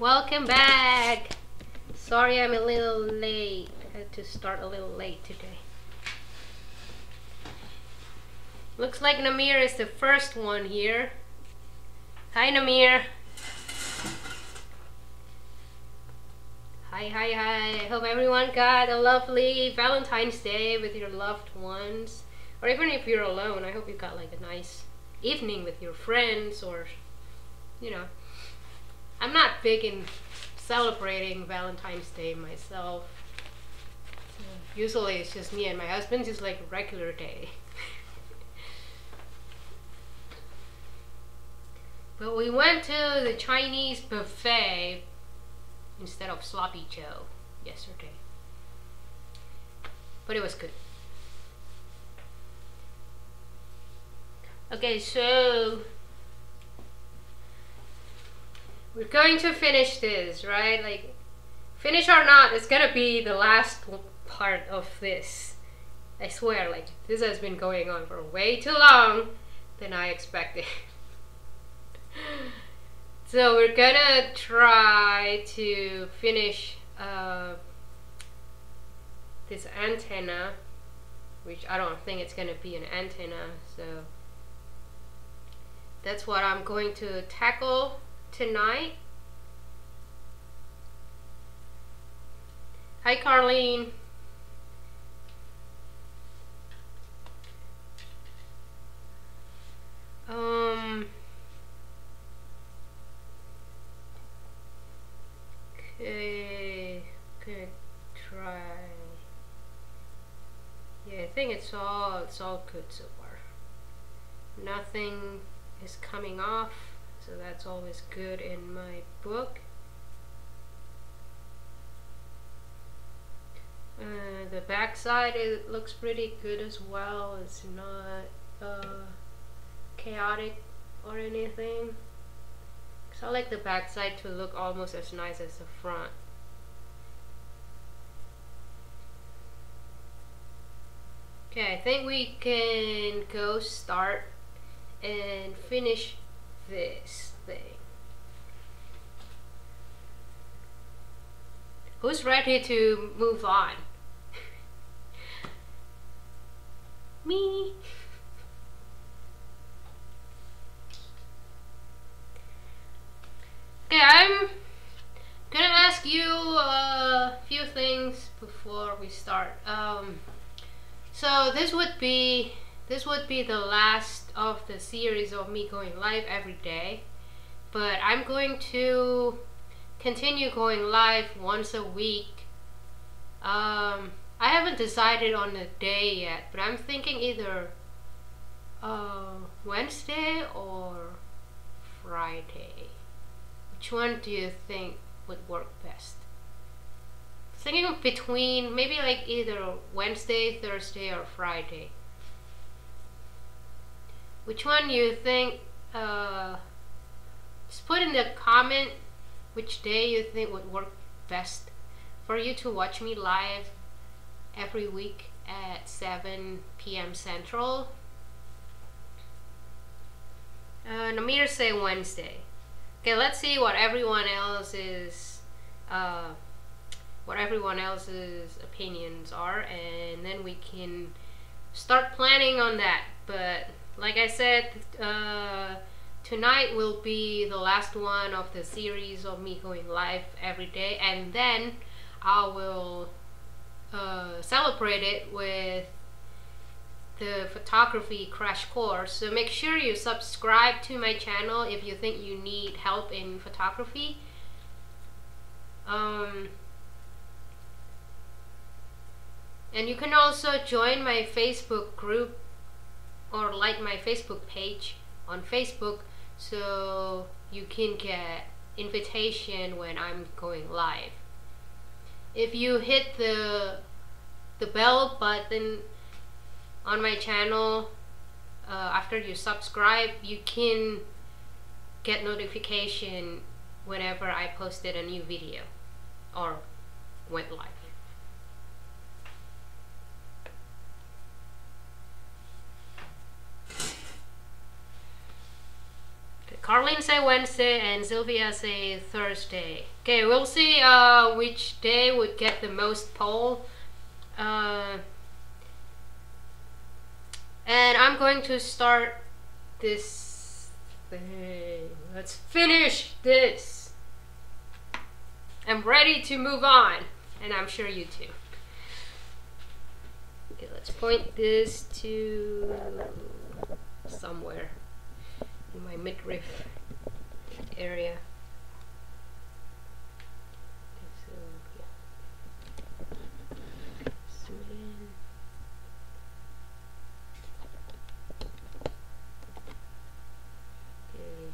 Welcome back. Sorry I'm a little late. I had to start a little late today. Looks like Namir is the first one here. Hi Namir. Hi, hi, hi. I hope everyone got a lovely Valentine's Day with your loved ones. Or even if you're alone, I hope you got like a nice evening with your friends, or, you know. I'm not big in celebrating Valentine's Day myself. Usually it's just me and my husband, just like a regular day. But we went to the Chinese buffet instead of sloppy Joe yesterday. But it was good. Okay, so we're going to finish this, right? Like, finish or not, it's gonna be the last part of this. I swear, like, this has been going on for way too long than I expected. So we're gonna try to finish this antenna, which I don't think it's gonna be an antenna, so that's what I'm going to tackle tonight. Hi Carlene. Okay, gonna try. Yeah, I think it's all good so far. Nothing is coming off, so that's always good in my book. The back side, it looks pretty good as well. It's not chaotic or anything. So I like the back side to look almost as nice as the front. Okay, I think we can go start and finish this thing. Who's ready to move on? Me. Okay, I'm gonna ask you a few things before we start. So this would be the last of the series of me going live every day, but I'm going to continue going live once a week. I haven't decided on a day yet, but I'm thinking either Wednesday or Friday. Which one do you think would work best? Thinking between maybe like either Wednesday, Thursday, or Friday. Which one you think? Just put in the comment which day you think would work best for you to watch me live every week at 7 p.m. Central. Namir say Wednesday. Okay, let's see what everyone else's opinions are, and then we can start planning on that. But like I said, tonight will be the last one of the series of me going live every day, and then I will celebrate it with the photography crash course. So make sure you subscribe to my channel if you think you need help in photography. And you can also join my Facebook group or like my Facebook page on Facebook, so you can get invitation when I'm going live. If you hit the bell button on my channel after you subscribe, you can get notification whenever I posted a new video or went live. Carlin say Wednesday and Sylvia say Thursday. Okay, we'll see which day would get the most poll. And I'm going to start this thing. Let's finish this. I'm ready to move on, and I'm sure you too. Okay, let's point this to somewhere in my midriff area. Okay, so yeah. Zoom in. Okay.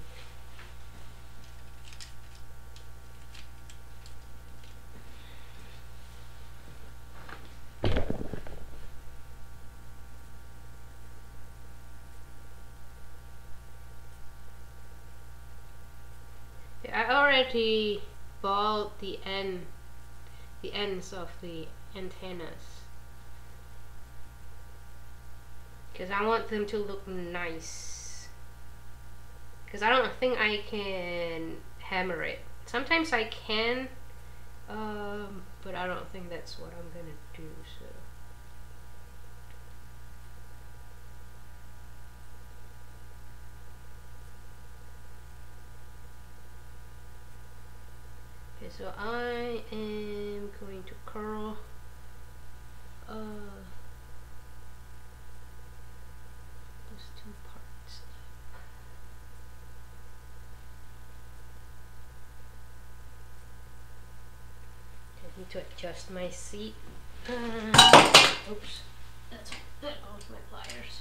I already balled the ends of the antennas because I want them to look nice, because I don't think I can hammer it. Sometimes I can, but I don't think that's what I'm gonna do. So so I am going to curl those two parts up. I need to adjust my seat. Oops, that goes my pliers.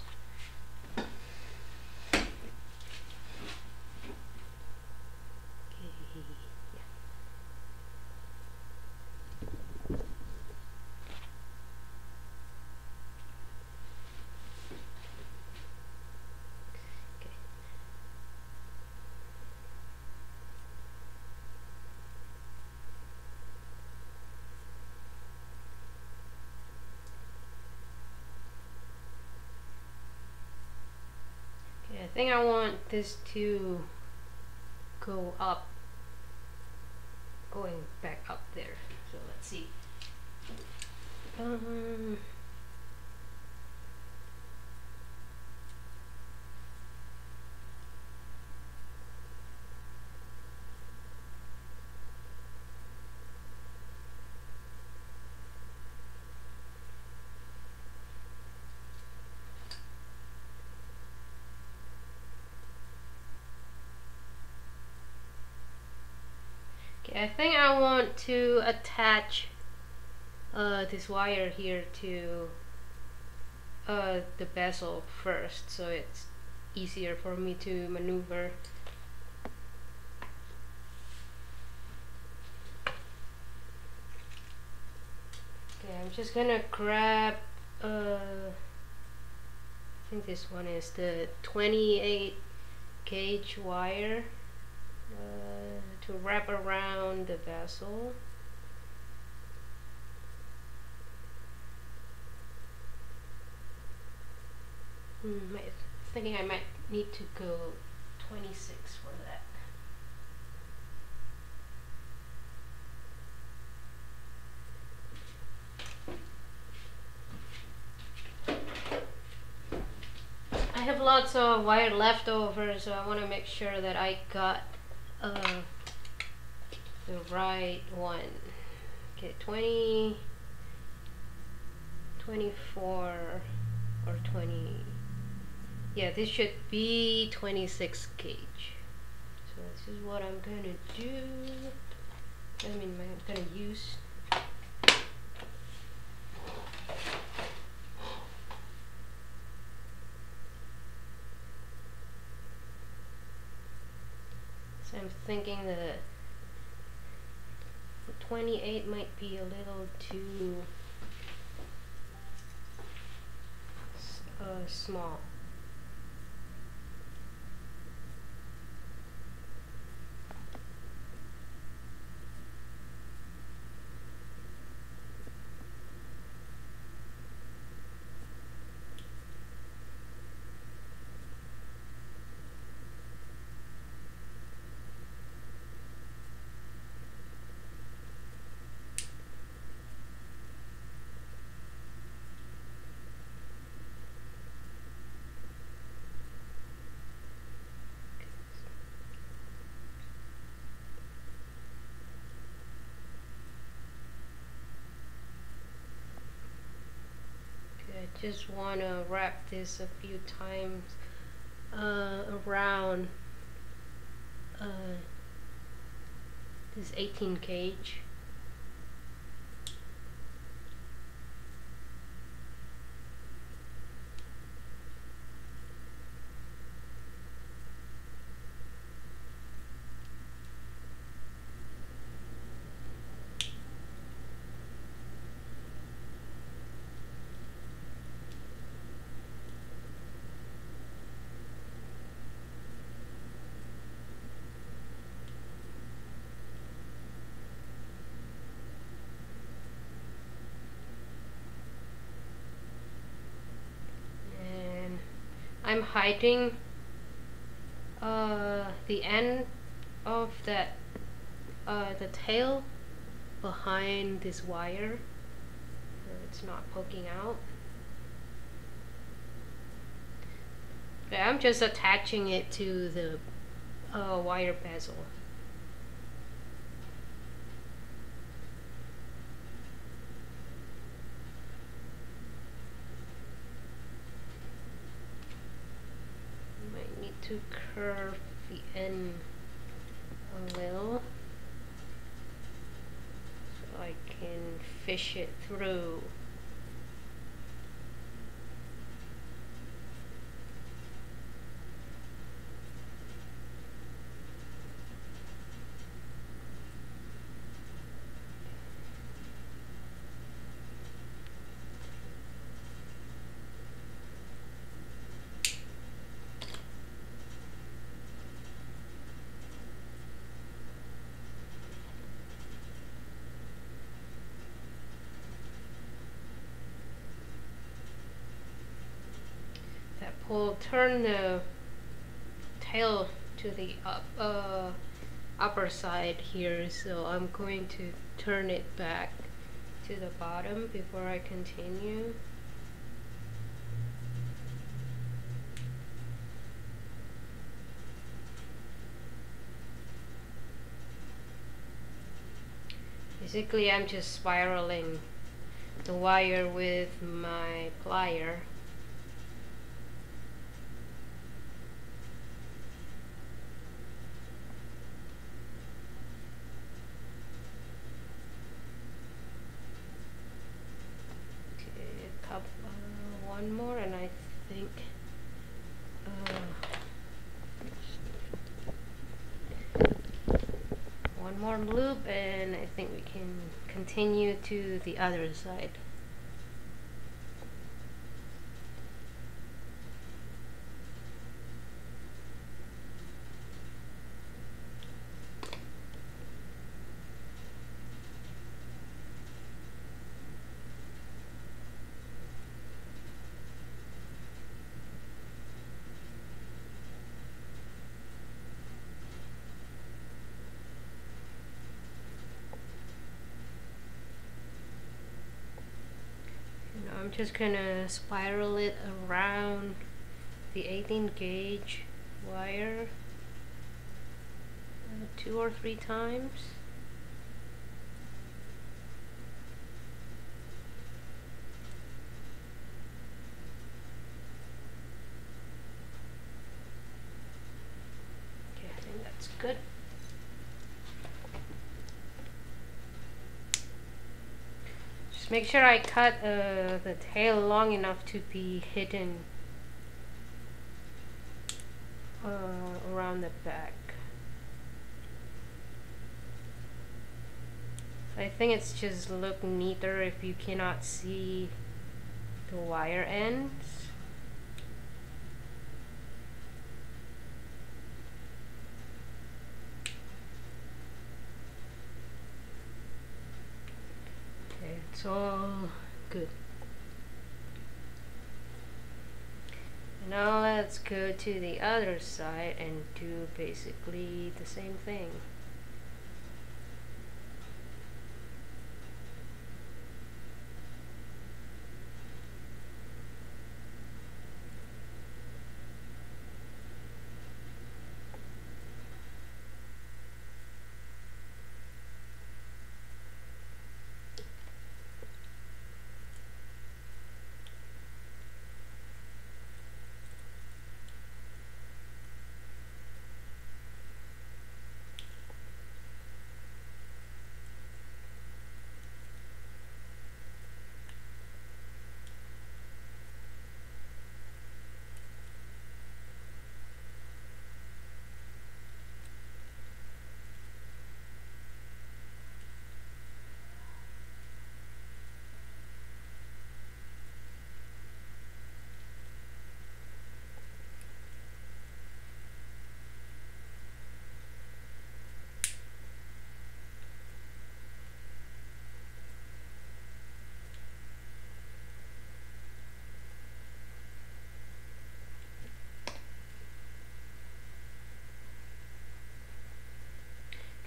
I think I want this to go up, going back up there. So let's see. I think I want to attach this wire here to the bezel first, so it's easier for me to maneuver. Okay, I'm just gonna grab I think this one is the 28 gauge wire to wrap around the bezel. Thinking I might need to go 26 for that. I have lots of wire left over, so I want to make sure that I got the right one. Okay, 20, 24, or 20. Yeah, this should be 26 gauge. So this is what I'm gonna do. I'm gonna use. So I'm thinking the 28 might be a little too small. just want to wrap this a few times around this 18 gauge. I'm hiding the end of that the tail behind this wire so it's not poking out. But I'm just attaching it to the wire bezel. To curve the end a little so I can fish it through. We'll turn the tail to the upper side here, so I'm going to turn it back to the bottom before I continue. Basically, I'm just spiraling the wire with my plier. One more, and I think one more loop, and I think we can continue to the other side. I'm just gonna spiral it around the 18 gauge wire 2 or 3 times. Okay, I think that's good. Make sure I cut the tail long enough to be hidden around the back. I think it's just look neater if you cannot see the wire ends. It's all good. Now let's go to the other side and do basically the same thing.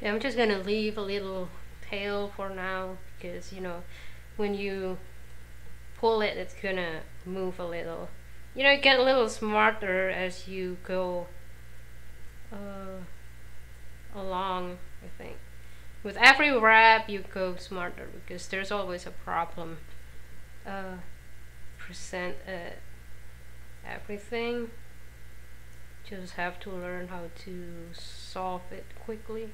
Yeah, I'm just gonna leave a little tail for now because, you know, when you pull it, it's gonna move a little. You know, you get a little smarter as you go along, I think. With every wrap, you go smarter because there's always a problem. Present everything. Just have to learn how to solve it quickly.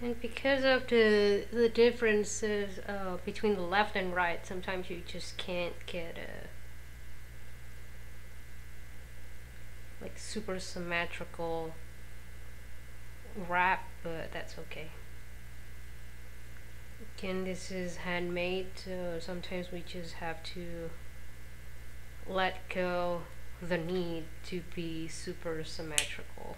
And because of the differences between the left and right, sometimes you just can't get a like super symmetrical wrap, but that's okay. Again, this is handmade, so sometimes we just have to let go the need to be super symmetrical.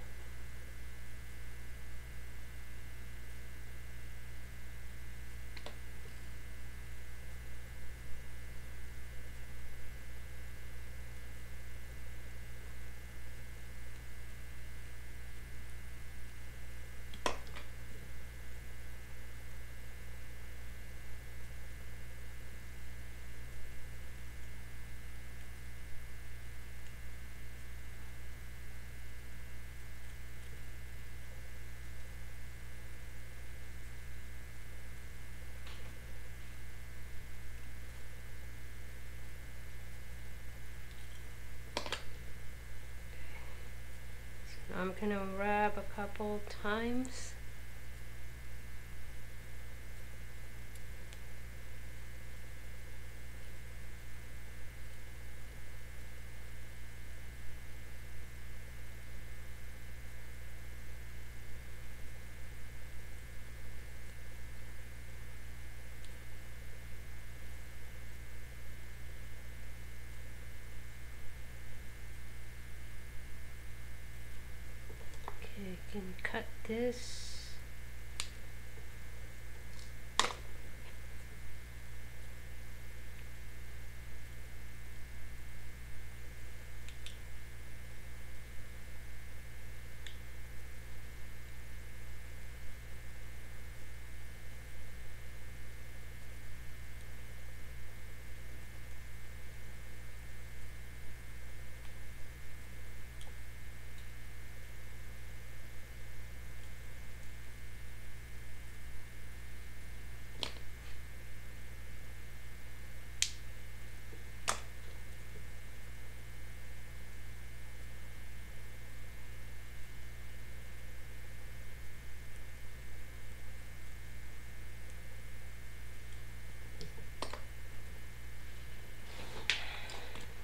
I'm gonna wrap a couple times. Okay, can cut this.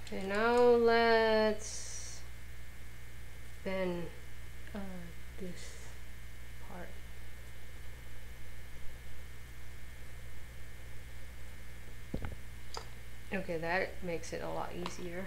Okay, now let's bend this part. Okay, that makes it a lot easier.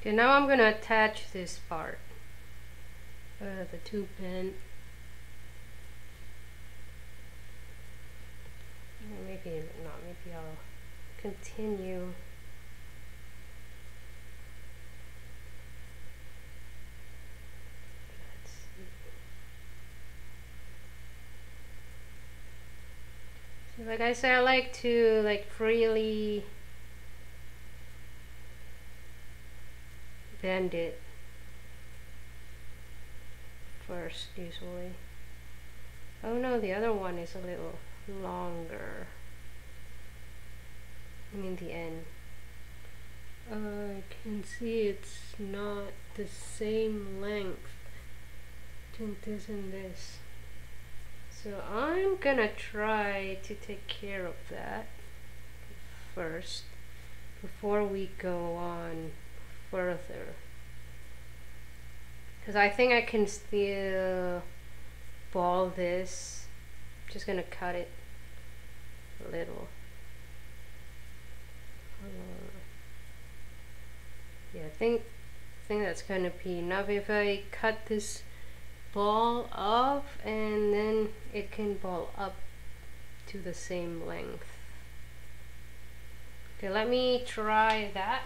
Okay, now I'm gonna attach this part. the tube bent. Maybe not, maybe I'll continue. Let's see. So like I said, I like to like freely bend it first usually. Oh no, the other one is a little longer. I mean the end. I can see it's not the same length between this and this. So I'm gonna try to take care of that first before we go on further. Because I think I can still ball this. Just gonna cut it a little. Yeah, I think that's gonna be enough if I cut this ball off, and then it can ball up to the same length. Okay, let me try that.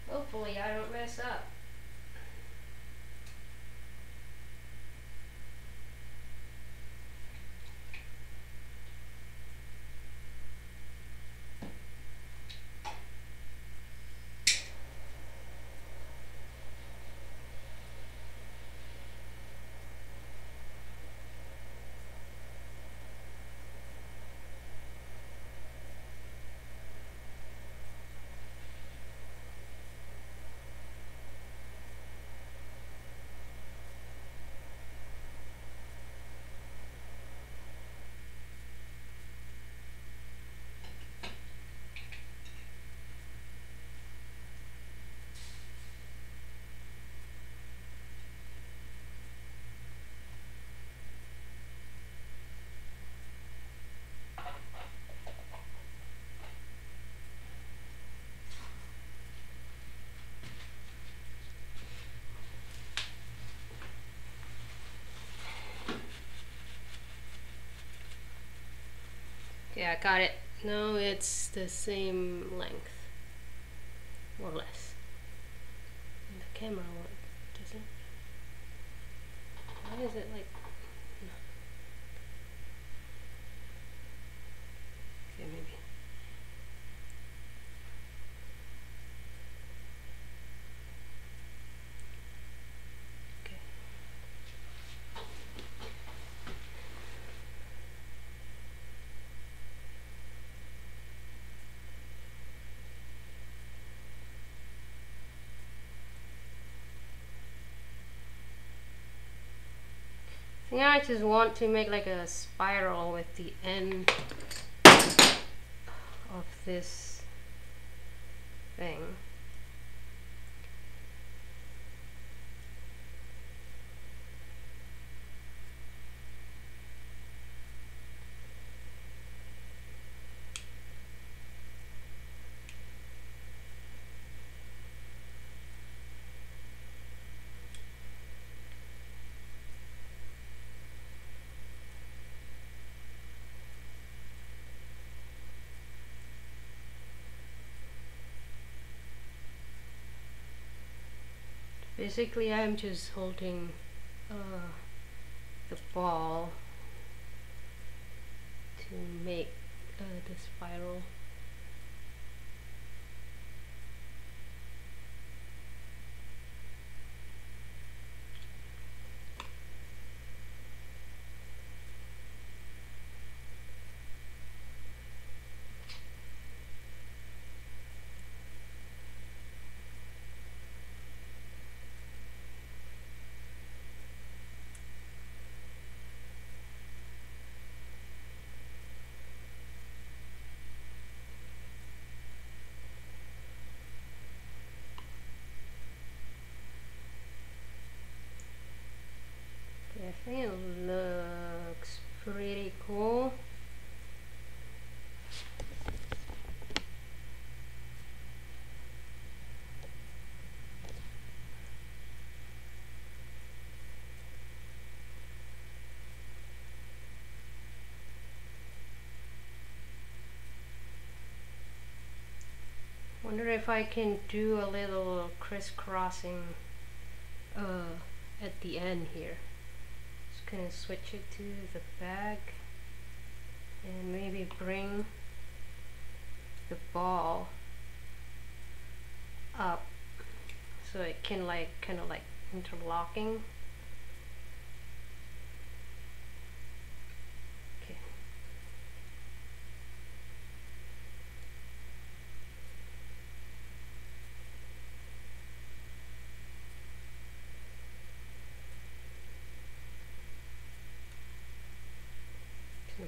Hopefully I don't mess up. Yeah, I got it. No, it's the same length, more or less. And the camera one doesn't. Why is it like? No. Okay, maybe. Yeah, I just want to make like a spiral with the end of this thing. Basically, I'm just holding the ball to make the spiral. I think it looks pretty cool. Wonder if I can do a little crisscrossing at the end here. Just gonna switch it to the back and maybe bring the ball up so it can kind of like interlocking.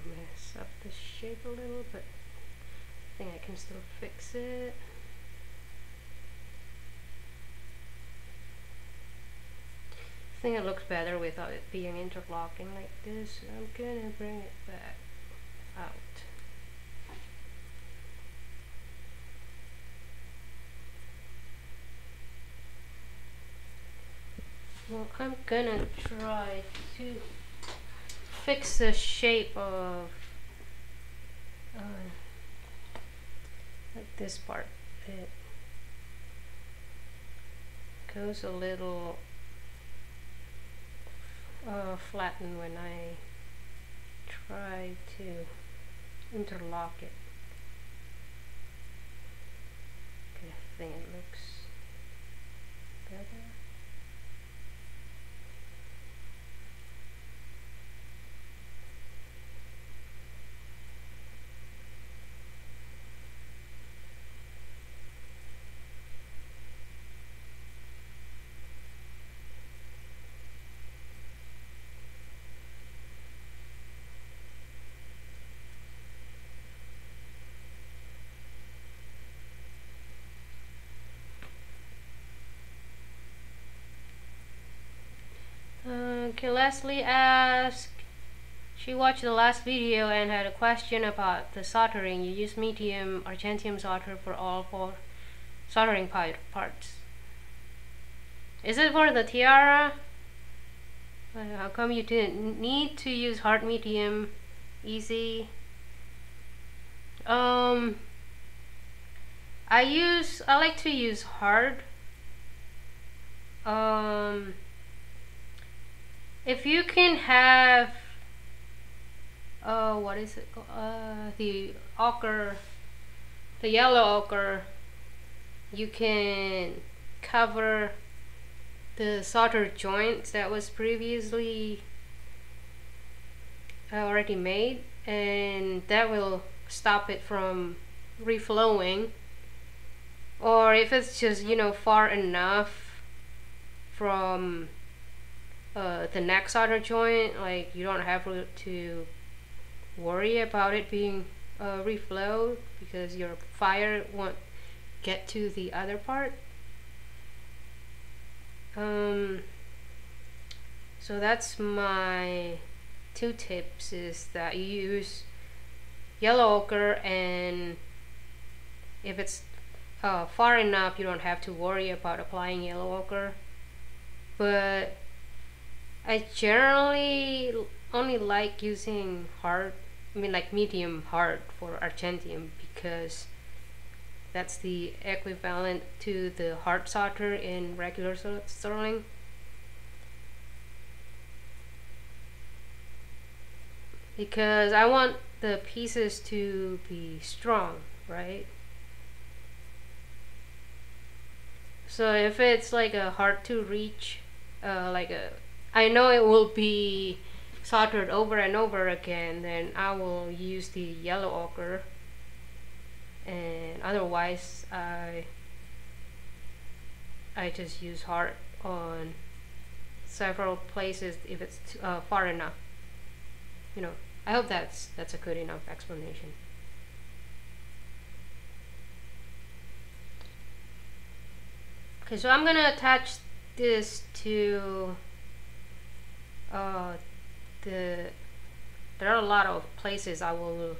Mess up the shape a little, but I think I can still fix it. I think it looks better without it being interlocking like this. I'm gonna bring it back out. Well, I'm gonna try to fix the shape of like this part. It goes a little flattened when I try to interlock it. Okay, I think it looks better. Okay, Leslie asked, she watched the last video and had a question about the soldering. You use medium ARGENTIUM solder for all 4 soldering parts. Is it for the tiara? How come you didn't need to use hard, medium, easy? I like to use hard. If you can have what is it called? The ochre, the yellow ochre, you can cover the solder joint that was previously already made, and that will stop it from reflowing. Or if it's just, you know, far enough from the next solder joint, like you don't have to worry about it being reflowed, because your fire won't get to the other part. So that's my 2 tips, is that you use yellow ochre, and if it's far enough, you don't have to worry about applying yellow ochre. But I generally only like using hard, like medium hard for ARGENTIUM, because that's the equivalent to the hard solder in regular soldering. Because I want the pieces to be strong, right? So if it's like a hard to reach, I know it will be soldered over and over again, then I will use the yellow ochre, and otherwise I just use hard on several places if it's far enough. You know, I hope that's a good enough explanation. Okay, so I'm gonna attach this to the there are a lot of places I will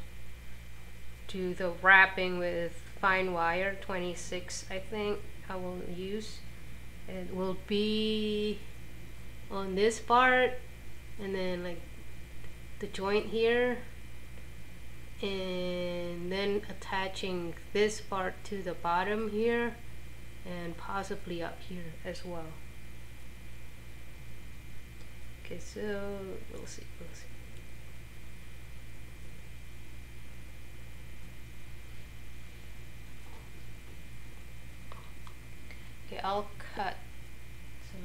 do the wrapping with fine wire 26. I think I will use. It will be on this part, and then like the joint here, and then attaching this part to the bottom here, and possibly up here as well. Okay, so we'll see. Okay, I'll cut some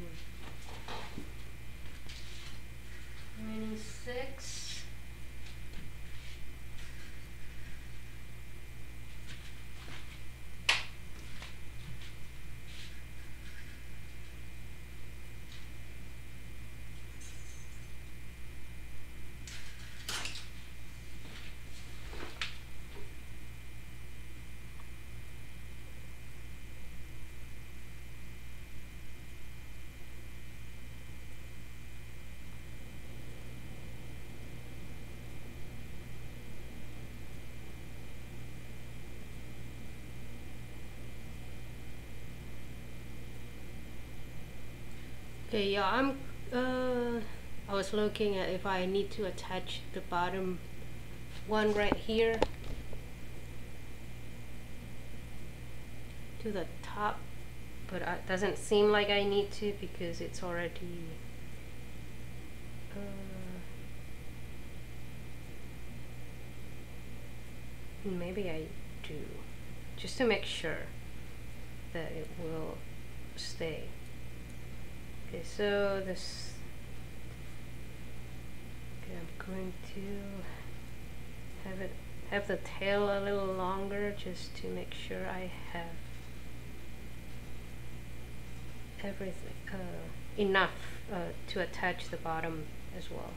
26. Okay, yeah, I was looking at if I need to attach the bottom one right here to the top, but it doesn't seem like I need to because it's already maybe I do, just to make sure that it will stay. Okay, so this, okay, I'm going to have the tail a little longer just to make sure I have everything enough to attach the bottom as well.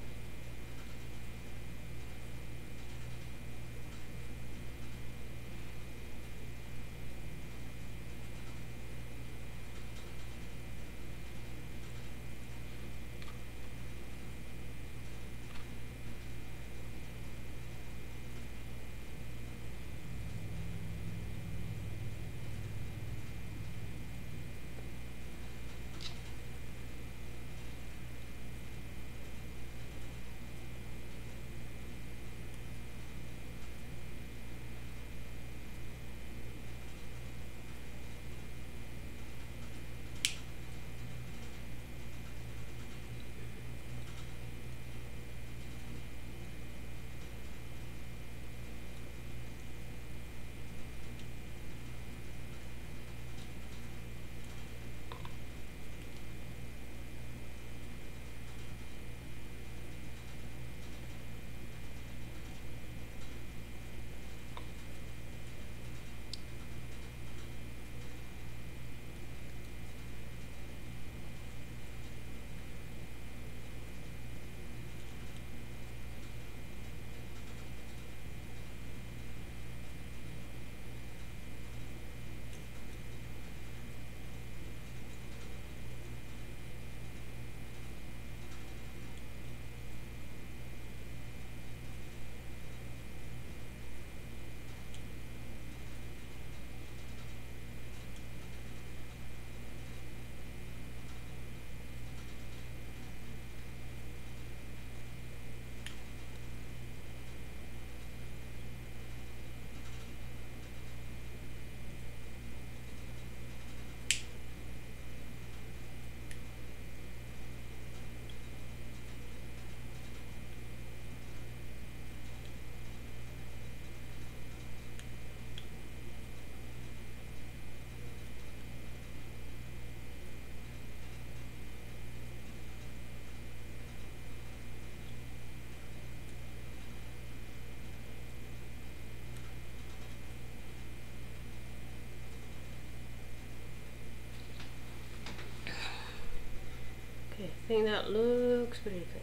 I think that looks pretty good.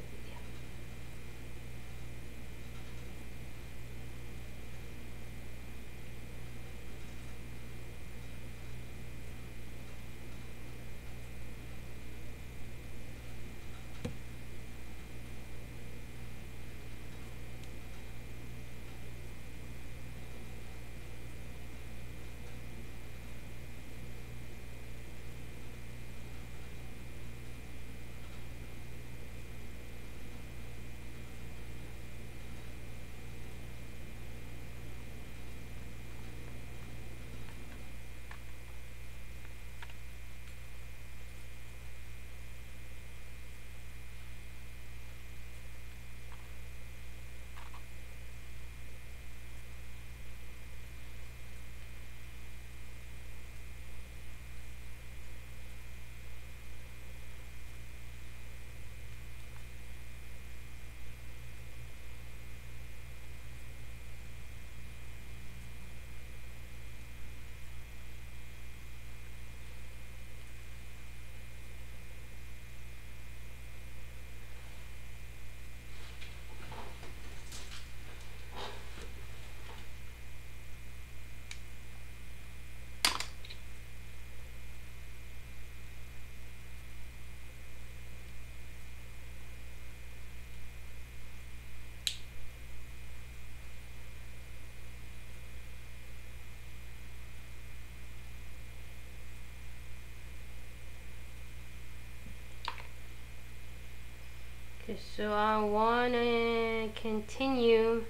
Okay, so I want to continue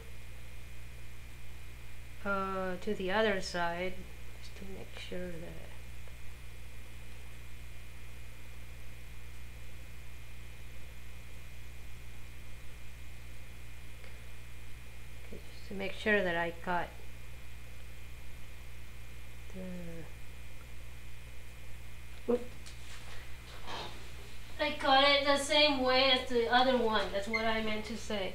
to the other side just to make sure that I got it the same way as the other one. That's what I meant to say.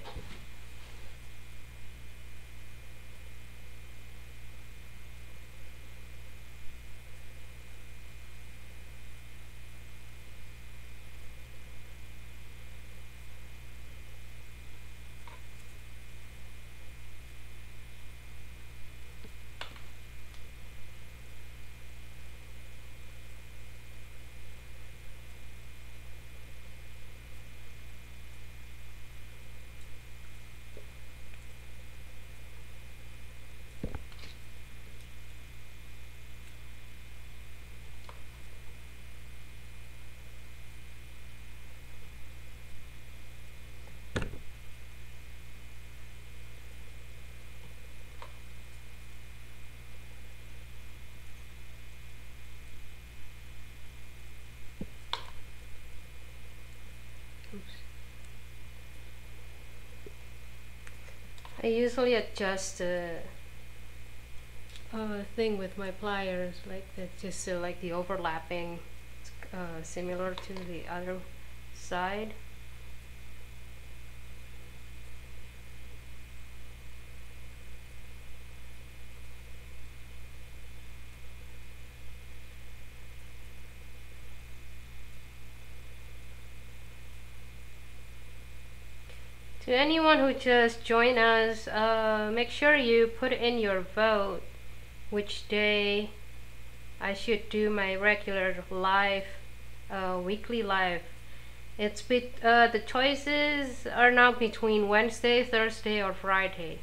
I usually adjust the thing with my pliers like that, just so like the overlapping similar to the other side. To anyone who just joined us, make sure you put in your vote which day I should do my regular live, weekly live. It's the choices are now between Wednesday, Thursday, or Friday.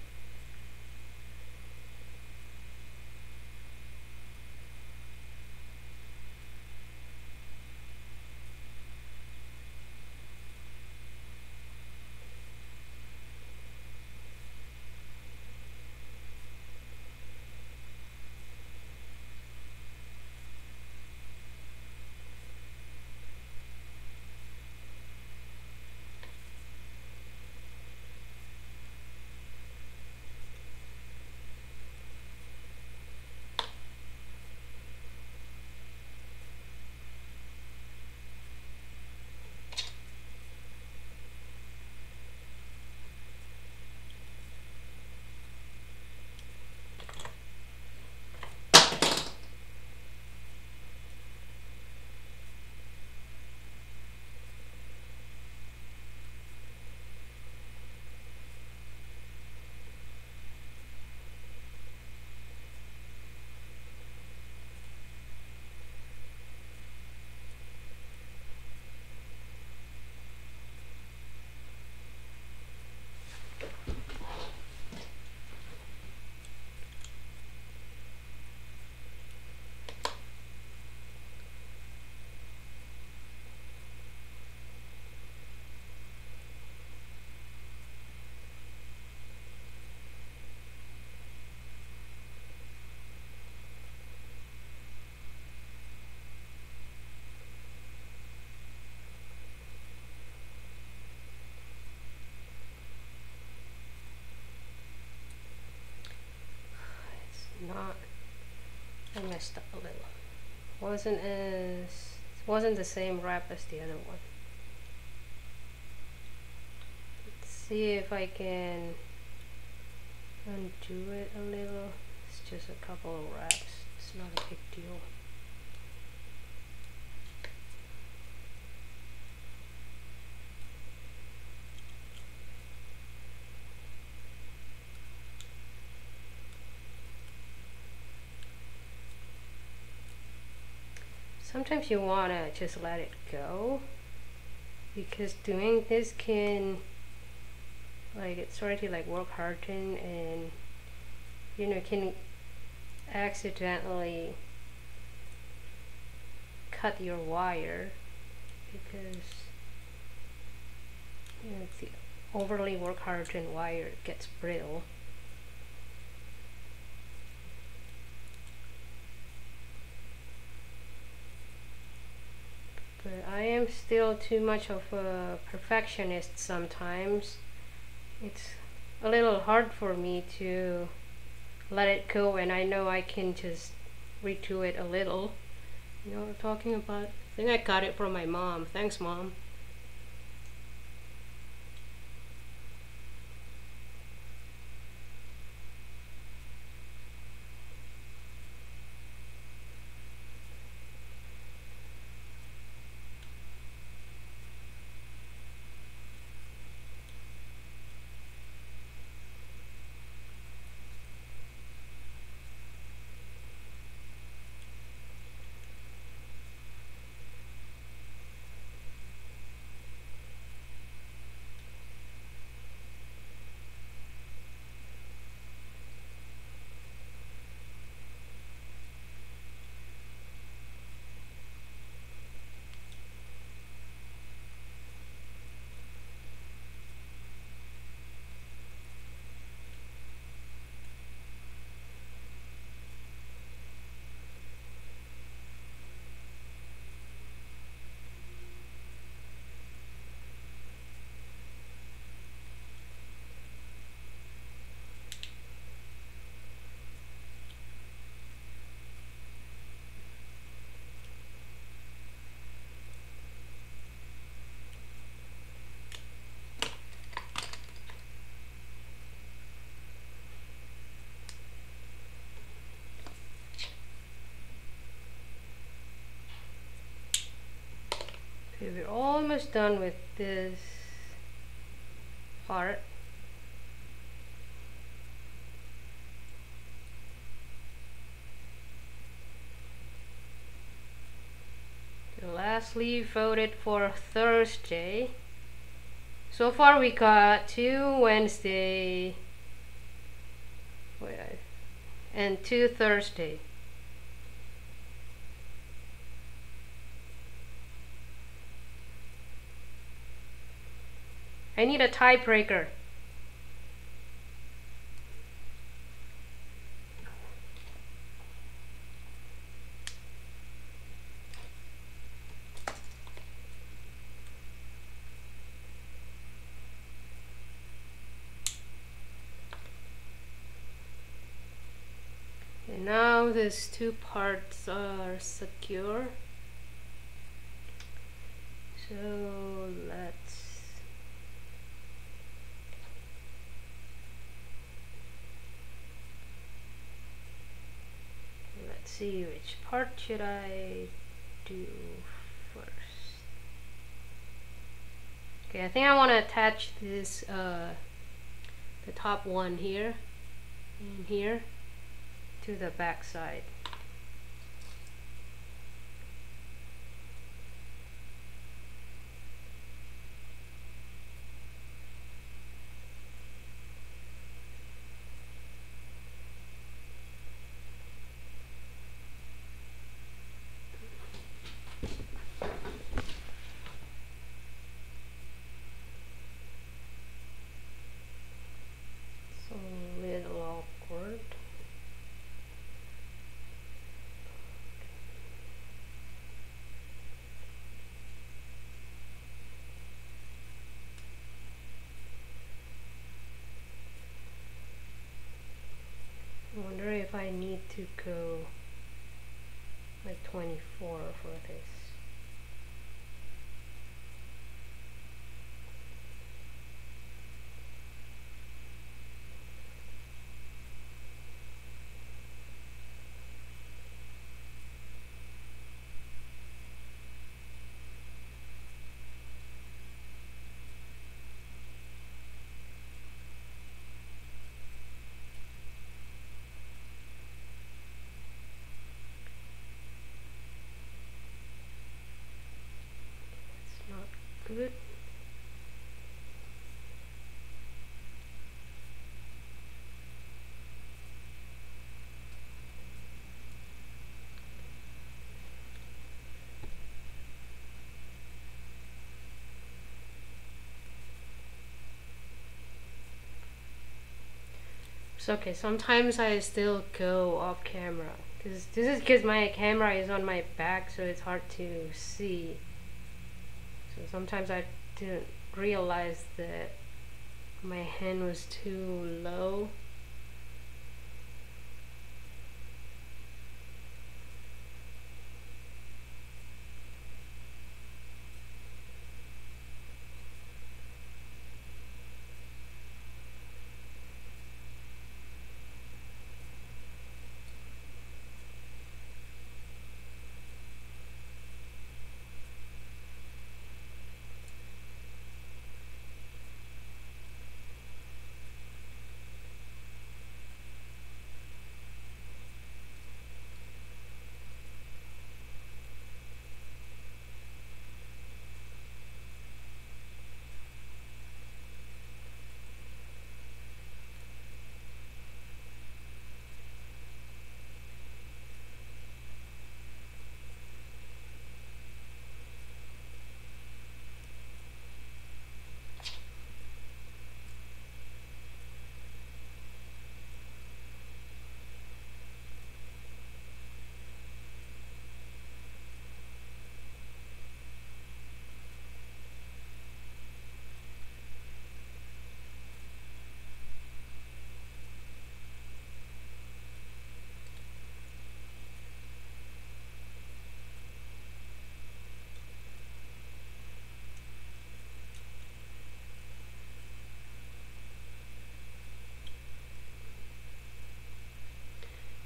Not, I messed up a little. Wasn't the same wrap as the other one. Let's see if I can undo it a little. It's just a couple of wraps. It's not a big deal. Sometimes you want to just let it go, because doing this can, like, it's already like work harden, and you know, can accidentally cut your wire, because And if the overly work hardened wire gets brittle. But I am still too much of a perfectionist sometimes. It's a little hard for me to let it go, and I know I can just redo it a little. You know what I'm talking about? I think I got it from my mom. Thanks, Mom. Okay, we're almost done with this part. Lastly, voted for Thursday. So far we got 2 Wednesday and 2 Thursday. I need a tiebreaker. And now these 2 parts are secure. So let's see, which part should I do first? Okay, I think I want to attach this the top one here and here to the back side. I wonder if I need to go like 24 for this. okay, sometimes I still go off camera because this is because my camera is on my back, so it's hard to see. So sometimes I didn't realize that my hand was too low.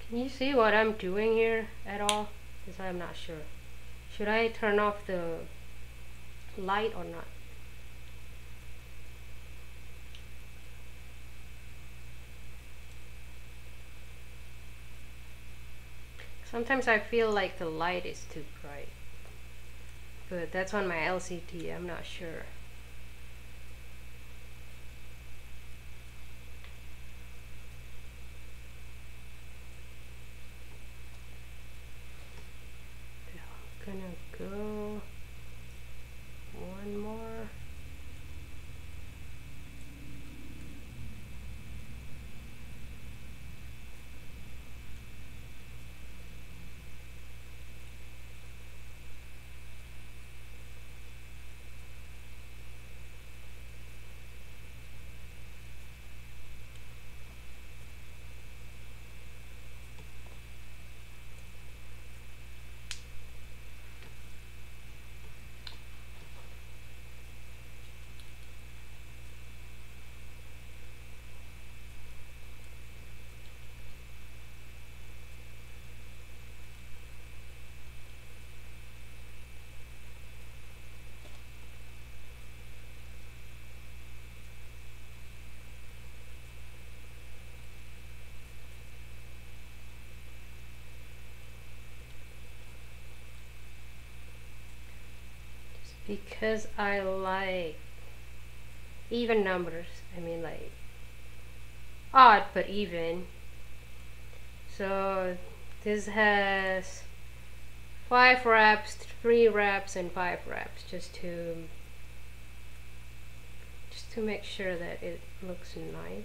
Can you see what I'm doing here at all? Because I'm not sure. Should I turn off the light or not? Sometimes I feel like the light is too bright. But that's on my LCD, I'm not sure. I'm gonna go one more. Because I like even numbers. I mean, like odd but even. So this has 5 wraps, 3 wraps, and 5 wraps, just to make sure that it looks nice.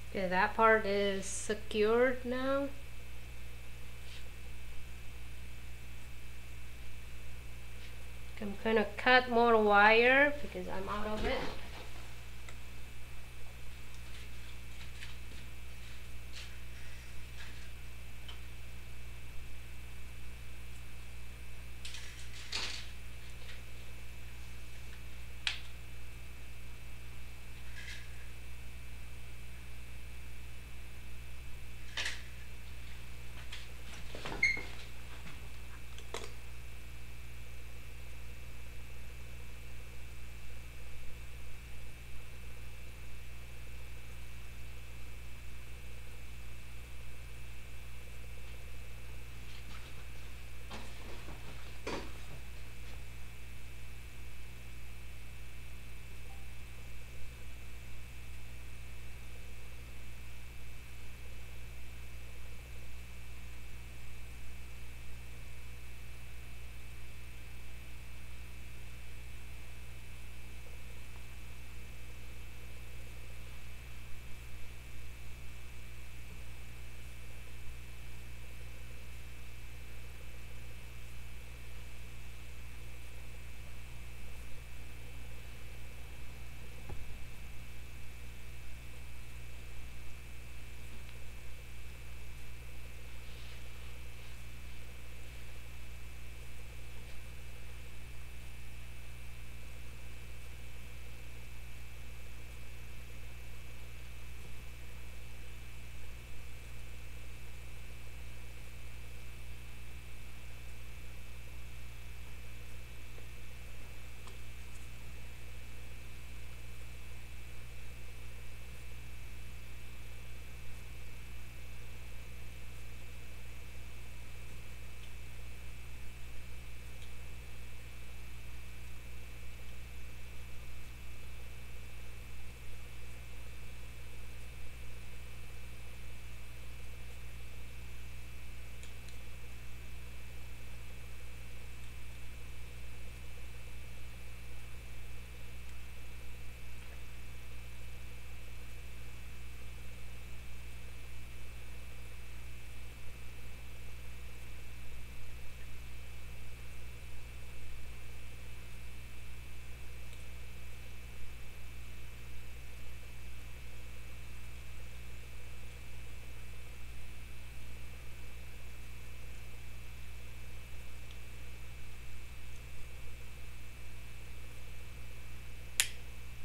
Okay, that part is secured now. I'm gonna cut more wire because I'm out of it.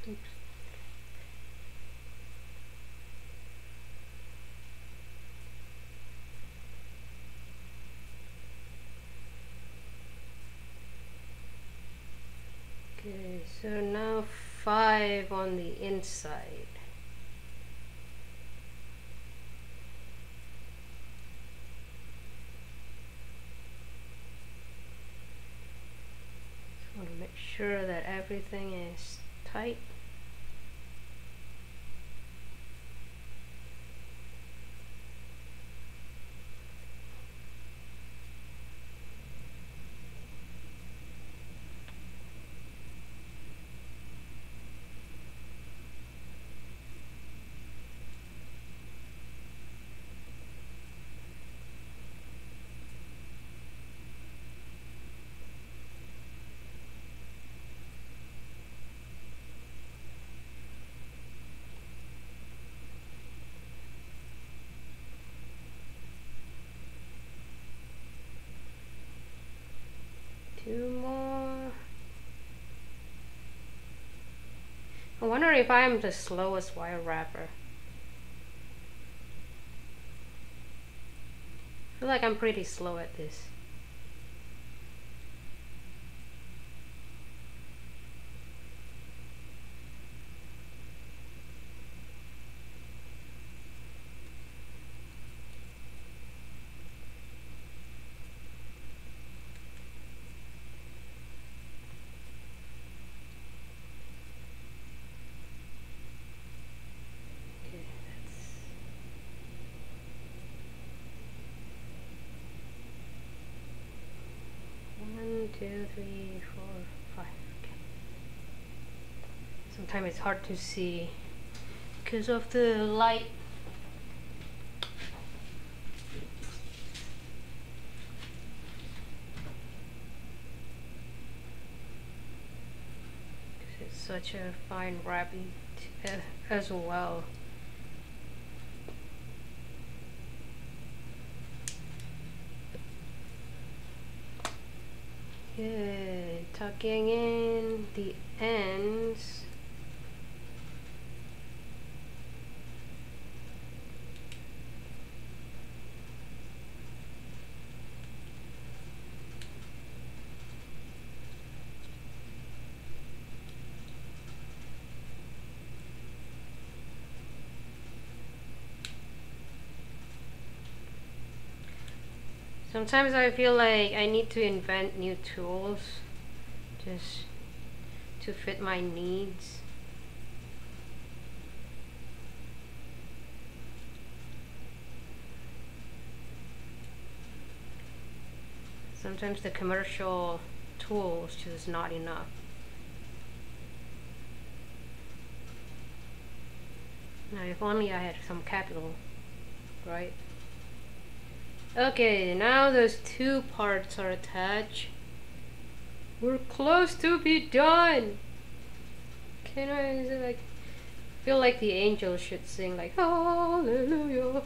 Oops. Okay, so now 5 on the inside. Just want to make sure that everything is tight. Two more. I wonder if I'm the slowest wire wrapper. I feel like I'm pretty slow at this. Two, three, four, five. Okay. Sometimes it's hard to see because of the light. Because it's such a fine wrapping as well. Good. Tucking in the ends. Sometimes I feel like I need to invent new tools just to fit my needs. Sometimes the commercial tools just not enough. Now if only I had some capital, right? Okay, now those two parts are attached. We're close to be done. Can I, is it like, feel like the angels should sing like hallelujah.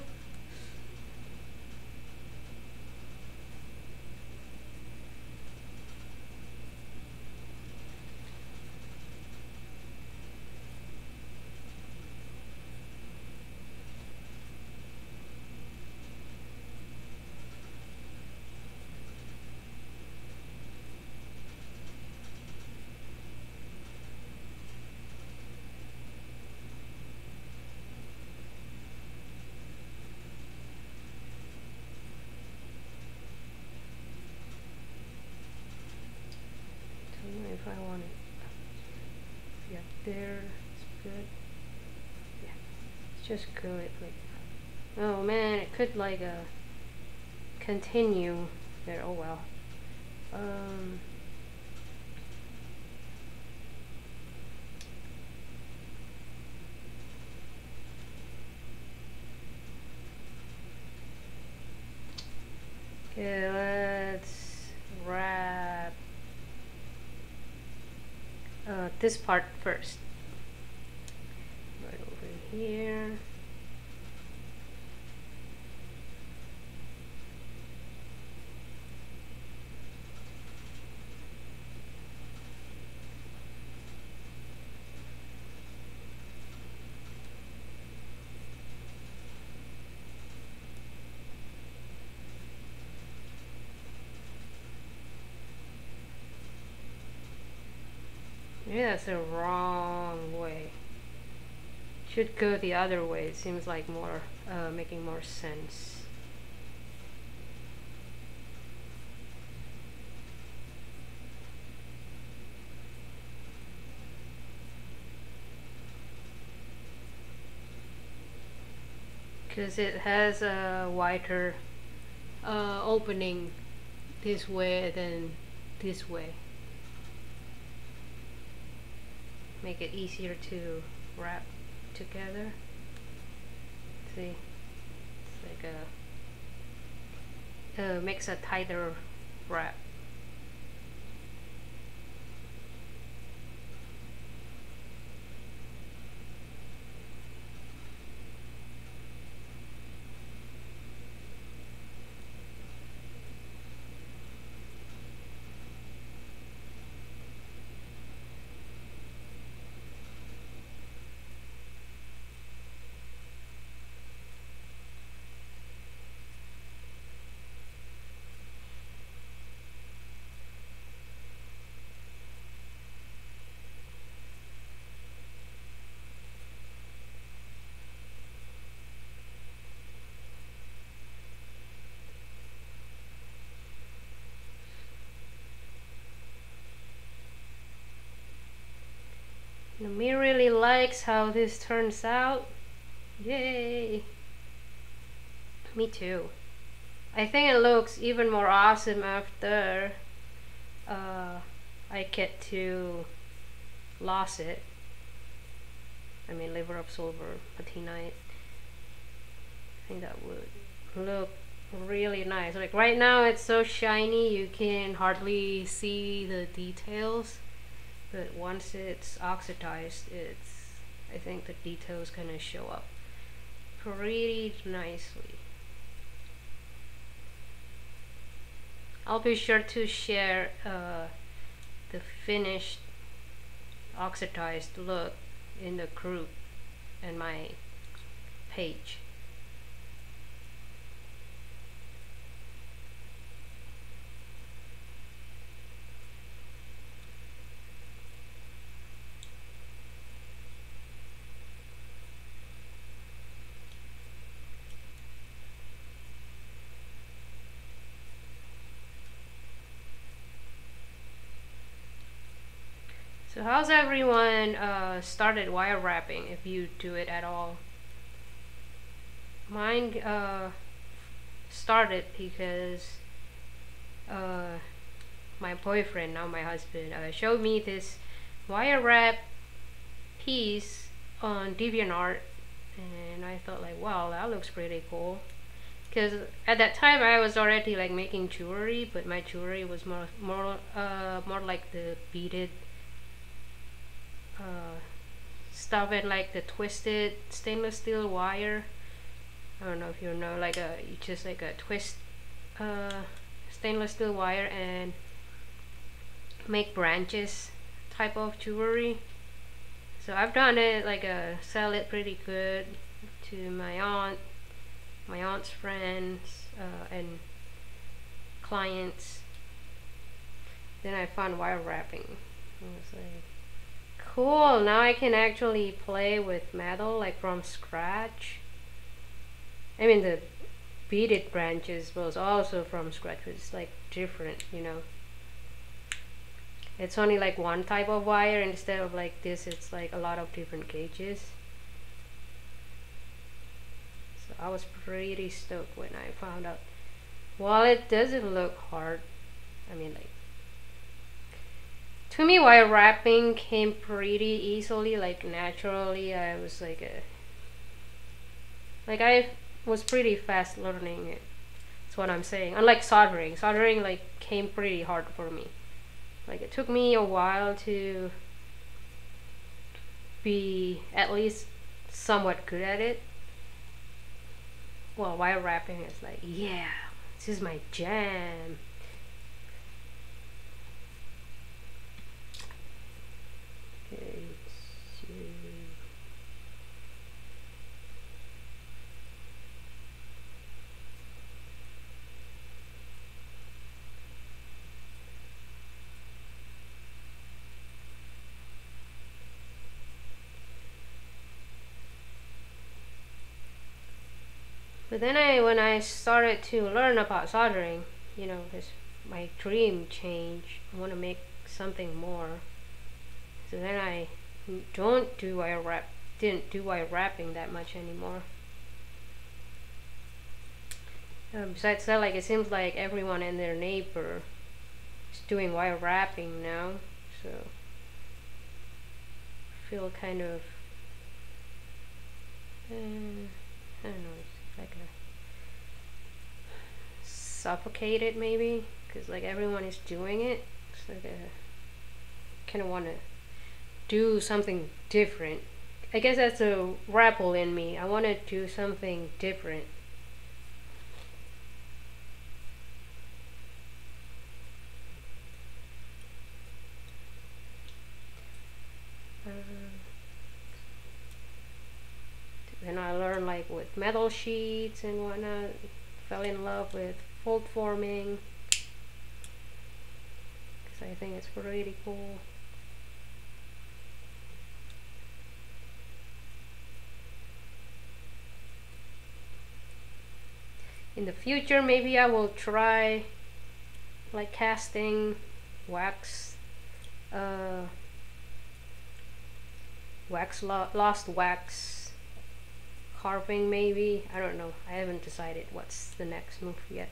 If I want it, yeah, there, it's good. Yeah, let's just go it like, oh man, it could like continue there. Oh well. Okay, let's wrap this part first. Right over here. Yeah, that's the wrong way. Should go the other way. It seems like more making more sense. Because it has a wider opening this way than this way. Make it easier to wrap together. See, it's like makes a tighter wrap. Me really likes how this turns out. Yay! Me too. I think it looks even more awesome after I get to loss it. I mean, liver absorber, patinite. I think that would look really nice. Like right now it's so shiny you can hardly see the details, but once it's oxidized, I think the details gonna show up pretty nicely. I'll be sure to share the finished oxidized look in the group and my page. So how's everyone started wire wrapping, if you do it at all? Mine started because my boyfriend, now my husband, showed me this wire wrap piece on DeviantArt, and I thought like, wow, that looks pretty cool. Because at that time I was already like making jewelry, but my jewelry was more like the beaded stuff and like the twisted stainless steel wire. I don't know if you know, like you just like a twist stainless steel wire and make branches type of jewelry. So I've done it, like sell it pretty good to my aunt's friends and clients. Then I found wire wrapping. I was like, cool, now I can actually play with metal like from scratch. I mean, the beaded branches was also from scratch, but it's like different, you know. It's only like one type of wire instead of like this, it's like a lot of different gauges. So I was pretty stoked when I found out. While it doesn't look hard, I mean, like, to me wire wrapping came pretty easily, like naturally. I was like I was pretty fast learning it. That's what I'm saying. Unlike soldering like came pretty hard for me. Like it took me a while to be at least somewhat good at it. Well, wire wrapping is like, yeah, this is my jam. Okay, so But then when I started to learn about soldering, you know, this my dream changed. I want to make something more. So then I didn't do wire wrapping that much anymore. Besides that, like, it seems like everyone and their neighbor is doing wire wrapping now, so I feel kind of I don't know, it's like a suffocated maybe, because like everyone is doing it. It's like a kind of want to do something different. I guess that's a rebel in me. I want to do something different. Then I learned like with metal sheets and whatnot. Fell in love with fold forming because I think it's really cool. In the future, maybe I will try like casting wax, lost wax carving maybe. I don't know. I haven't decided what's the next move yet.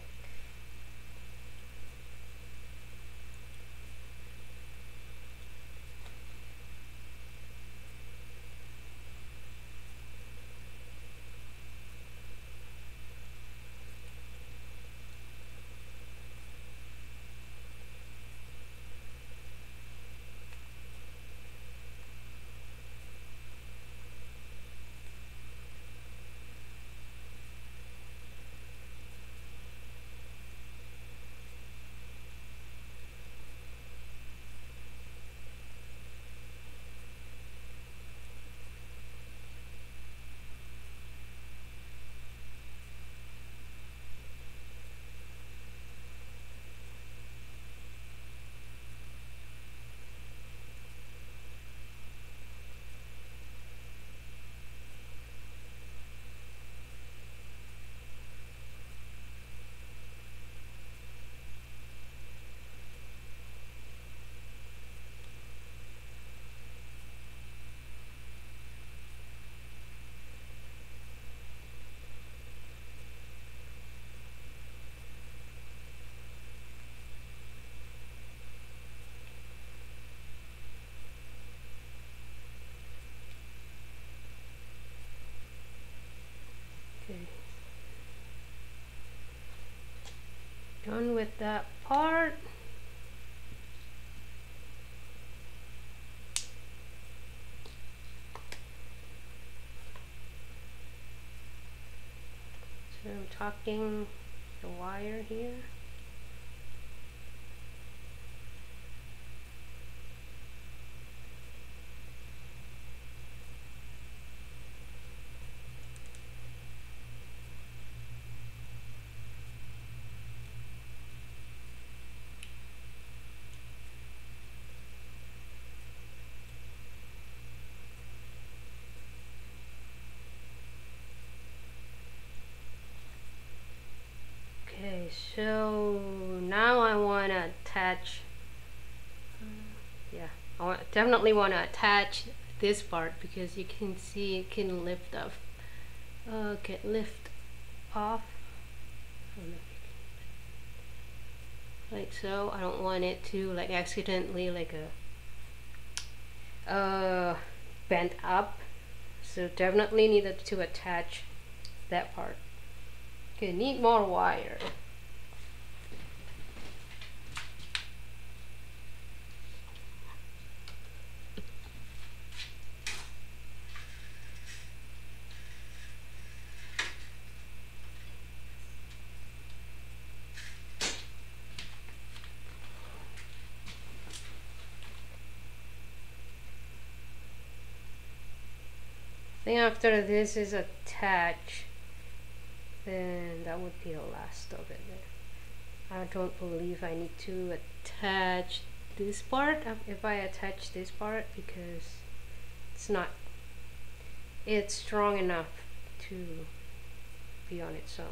Done with that part. So I'm tucking the wire here. Okay, so now I want to attach, yeah, definitely want to attach this part because you can see it can lift off, lift off, like so. I don't want it to like accidentally like bent up, so definitely needed to attach that part. Okay, need more wire. I think after this is attached, then that would be the last of it. I don't believe I need to attach this part if I attach this part because it's strong enough to be on its own.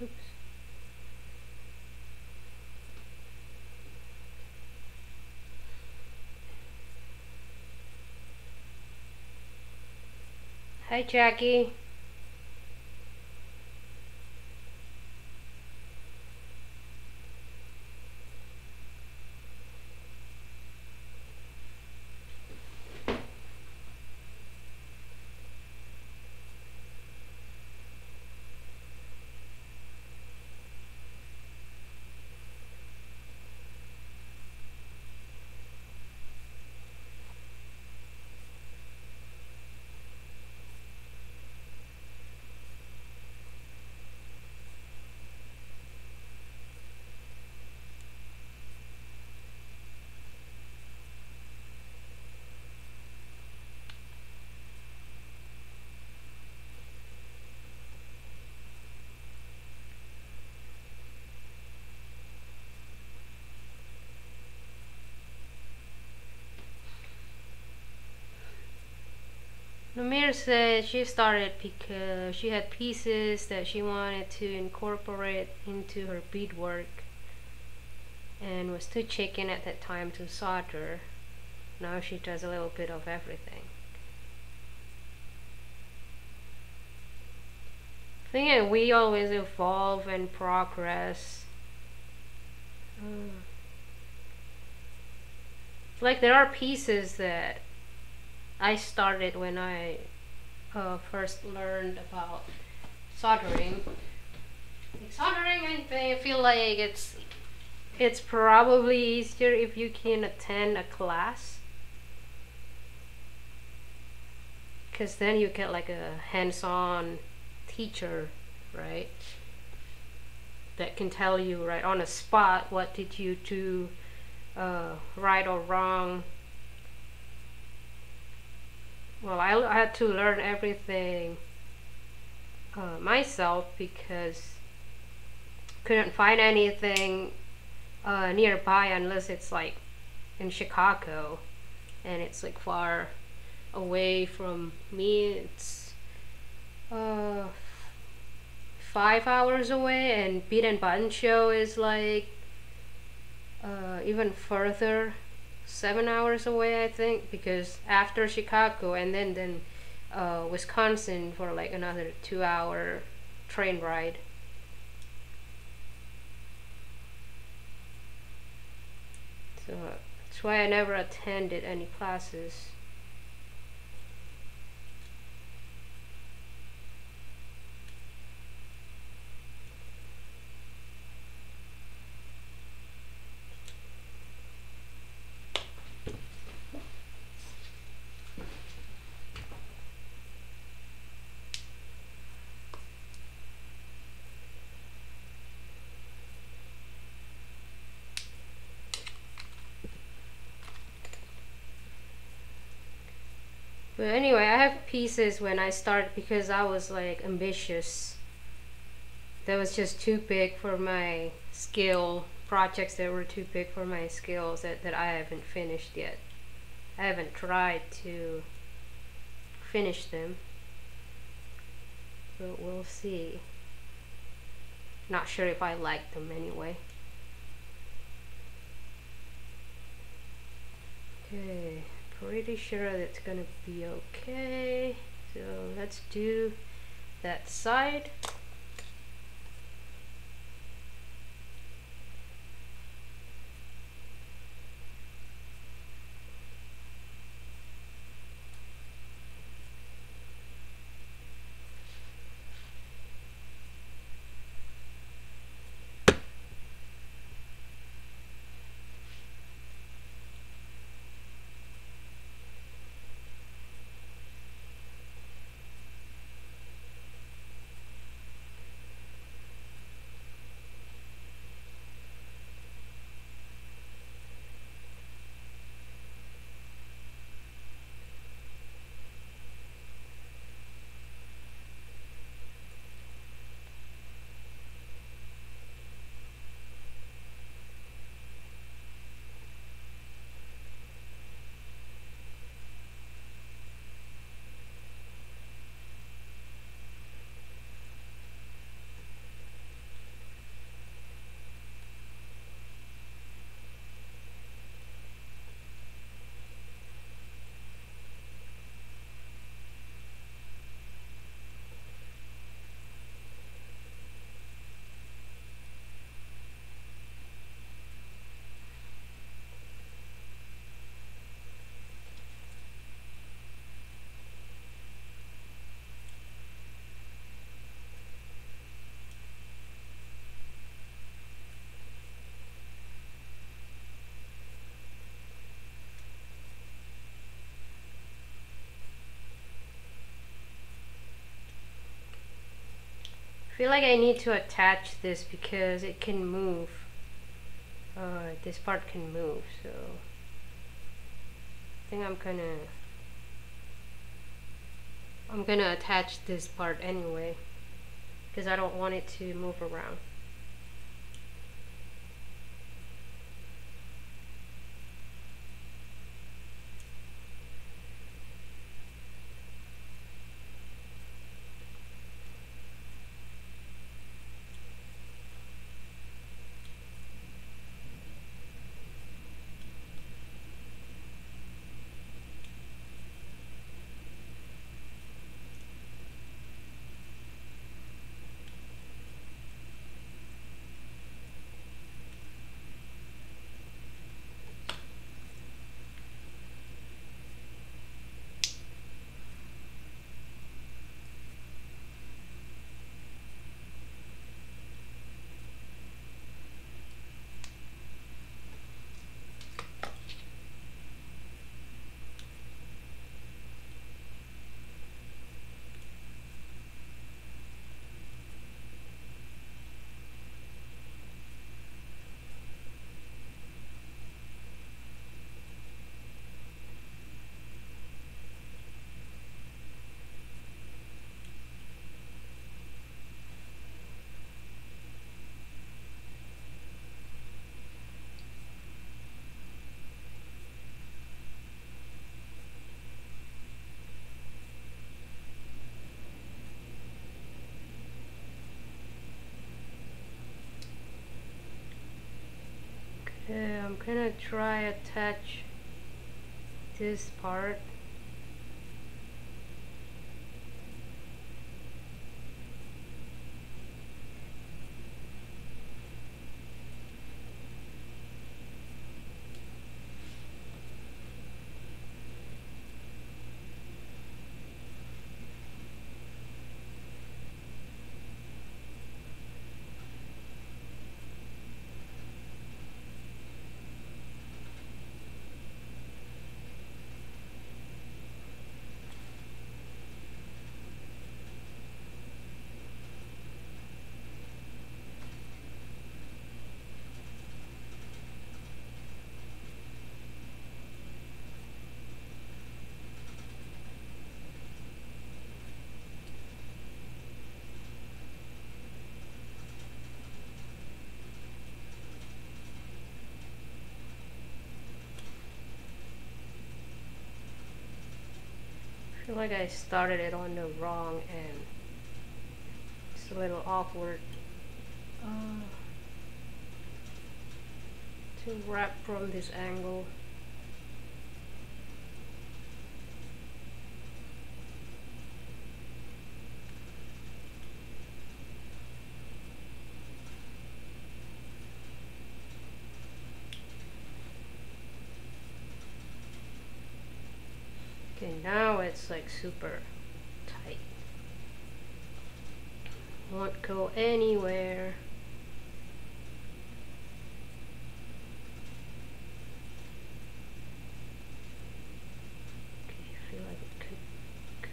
Oops. Hi, Jackie. Namir said she started because she had pieces that she wanted to incorporate into her beadwork and was too chicken at that time to solder. Now she does a little bit of everything. I think that we always evolve and progress. Like there are pieces that I started when I first learned about soldering. Like soldering, I feel like it's probably easier if you can attend a class, because then you get like a hands-on teacher, right? That can tell you right on the spot what did you do right or wrong. Well, I had to learn everything myself because couldn't find anything nearby unless it's like in Chicago, and it's like far away from me. It's 5 hours away, and Beat and Button show is like even further, 7 hours away, I think, because after Chicago and then Wisconsin for like another 2-hour train ride. So that's why I never attended any classes. But anyway, I have pieces when I started because I was like ambitious. That was just too big for my skill. Projects that were too big for my skills that I haven't finished yet. I haven't tried to finish them. But we'll see. Not sure if I like them anyway. Okay. Pretty sure that's gonna be okay. So let's do that side. feel like I need to attach this because it can move. This part can move, so I think I'm gonna attach this part anyway because I don't want it to move around. I'm gonna try attach this part. I feel like I started it on the wrong end. It's a little awkward to wrap from this angle. Okay, now it's like super tight. Won't go anywhere. Okay, I feel like it could go.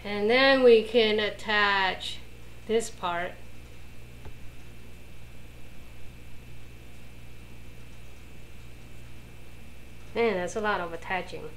And then we can attach this part. Man, that's a lot of attaching.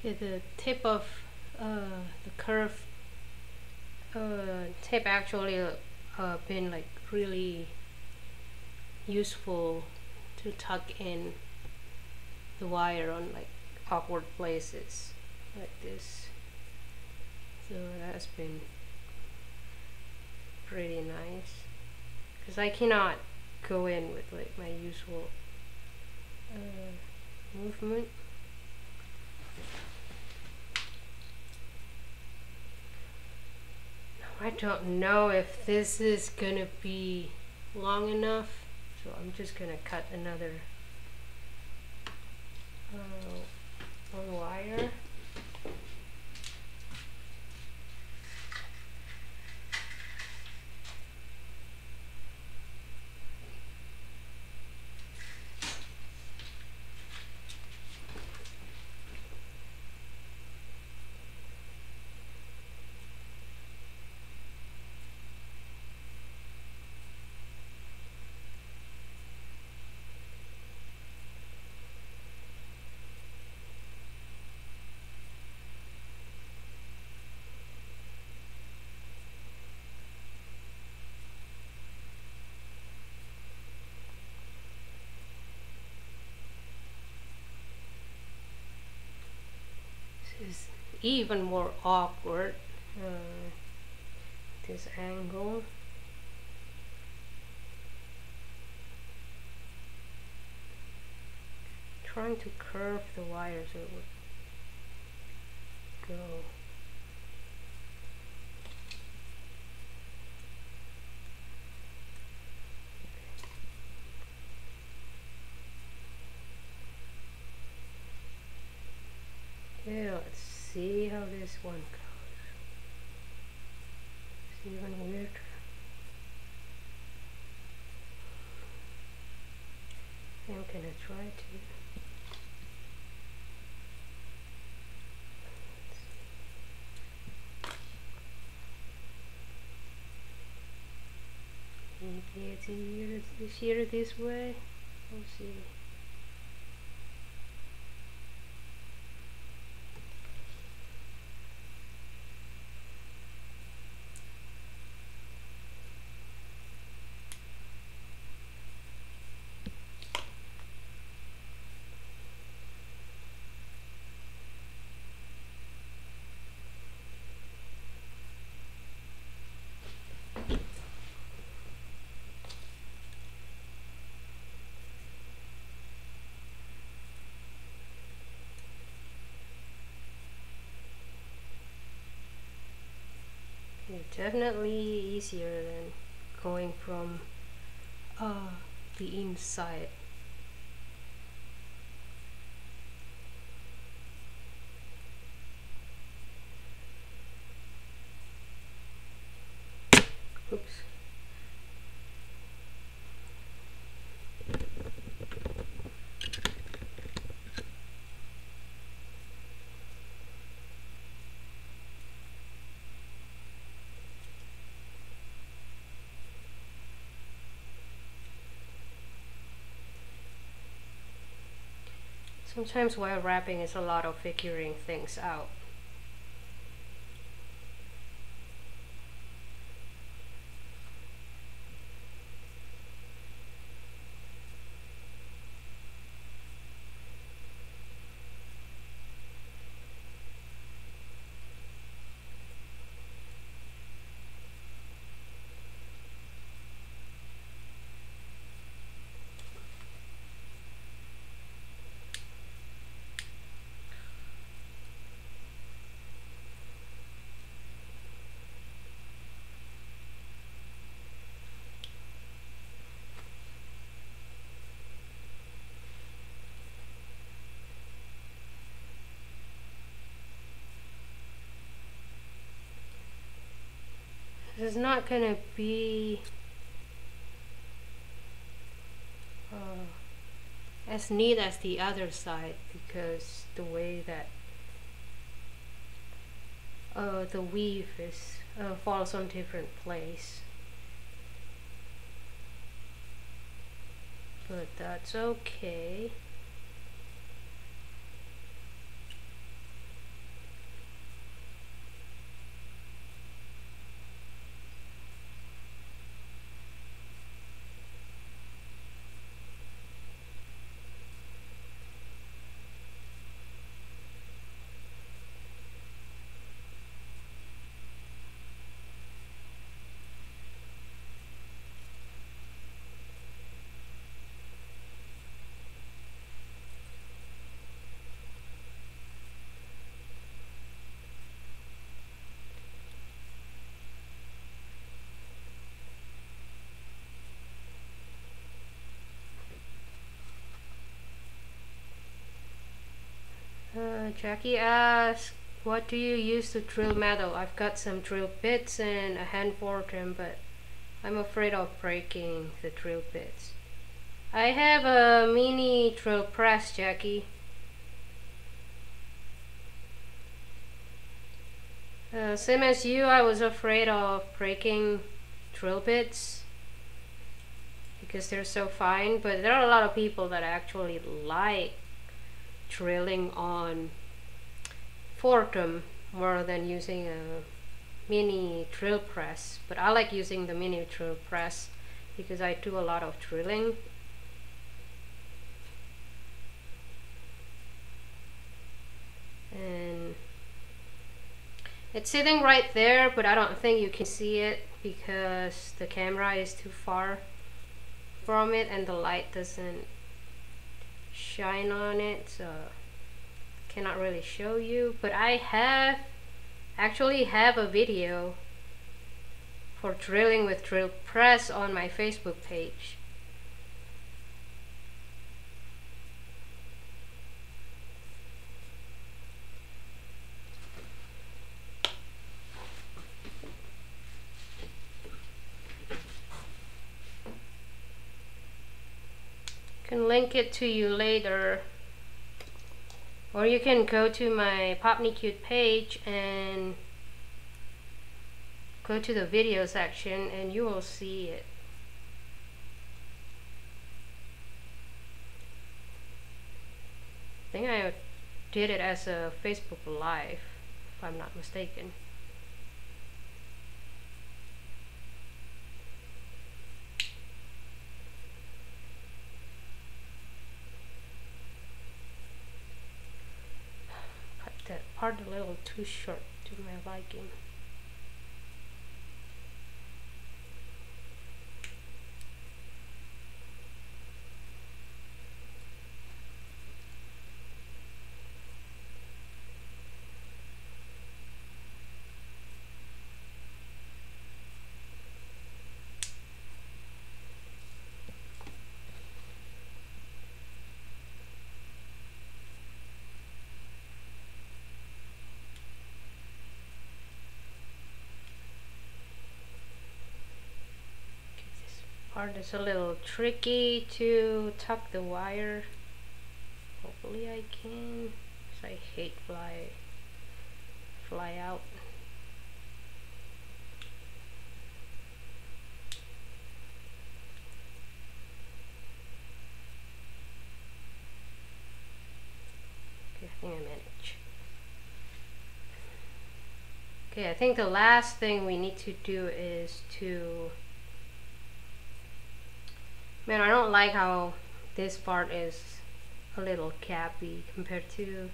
Okay, the tip of the curve tip actually been like really useful to tuck in the wire on like awkward places like this. So that's been pretty nice because I cannot go in with like my usual movement. I don't know if this is gonna be long enough, so I'm just gonna cut another one wire. Is even more awkward, this angle. Trying to curve the wire so it would go. Okay, let's see how this one goes. It's even weirder. I'm gonna try to. Maybe it's easier this way. We'll see. Definitely easier than going from the inside. Oops. Sometimes while wrapping is a lot of figuring things out. This is not gonna be as neat as the other side because the way that the weave is falls on different place, but that's okay. Jackie asks, what do you use to drill metal? I've got some drill bits and a hand forgem, but I'm afraid of breaking the drill bits. I have a mini drill press, Jackie. Same as you, I was afraid of breaking drill bits because they're so fine, but there are a lot of people that actually like drilling on forgem more than using a mini drill press, but I like using the mini drill press because I do a lot of drilling. And it's sitting right there, but I don't think you can see it because the camera is too far from it and the light doesn't shine on it, so cannot really show you. But I actually have a video for drilling with drill press on my Facebook page. Can link it to you later, or you can go to my Popnicute page and go to the video section and you will see it. I think I did it as a Facebook Live, if I'm not mistaken. That part a little too short to my liking. Part is a little tricky to tuck the wire. Hopefully I can, because I hate fly out. think I managed. Okay, I think the last thing we need to do is to... Man, I don't like how this part is a little gappy compared to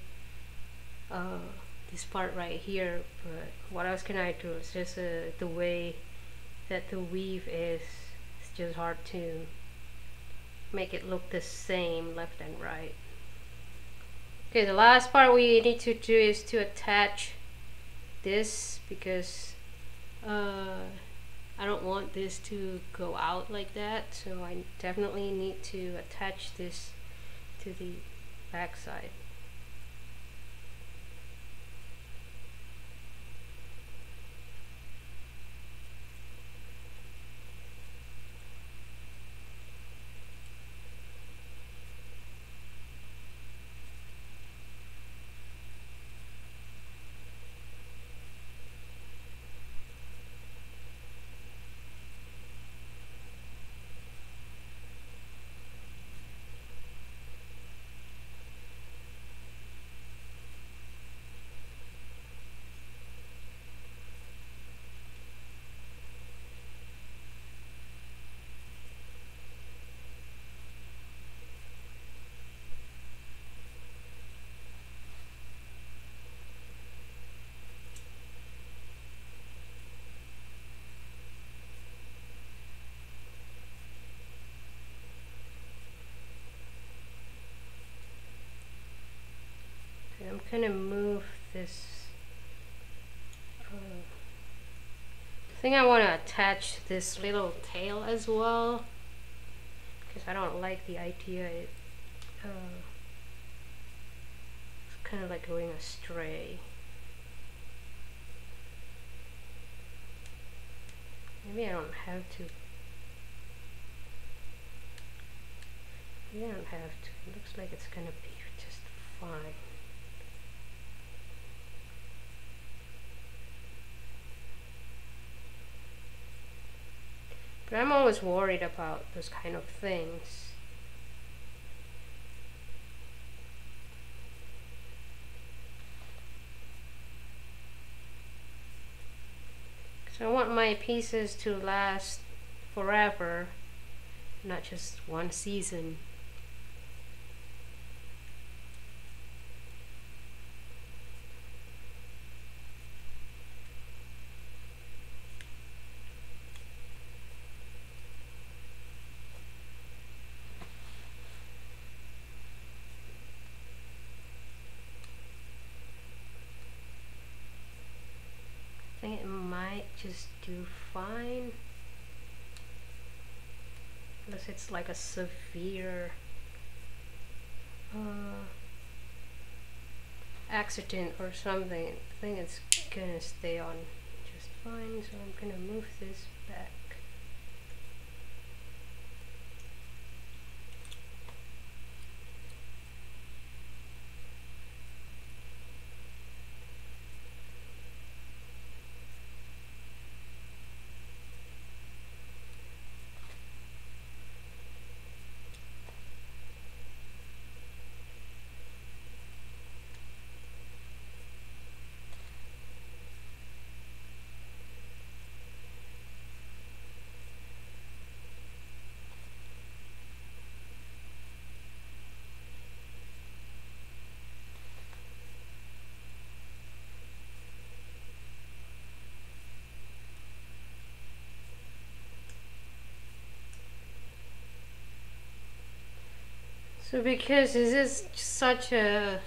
this part right here, but what else can I do? It's just the way that the weave is. It's just hard to make it look the same left and right. Okay, the last part we need to do is to attach this, because I don't want this to go out like that, so I definitely need to attach this to the back side. I'm gonna move this. I think I want to attach this little tail as well, because I don't like the idea it's kind of like going astray. Maybe I don't have to. Maybe I don't have to. It looks like it's gonna be just fine. But I'm always worried about those kind of things. So I want my pieces to last forever, not just one season. I think it might just do fine, unless it's like a severe accident or something. I think it's gonna stay on just fine, so I'm gonna move this back. So because this is such a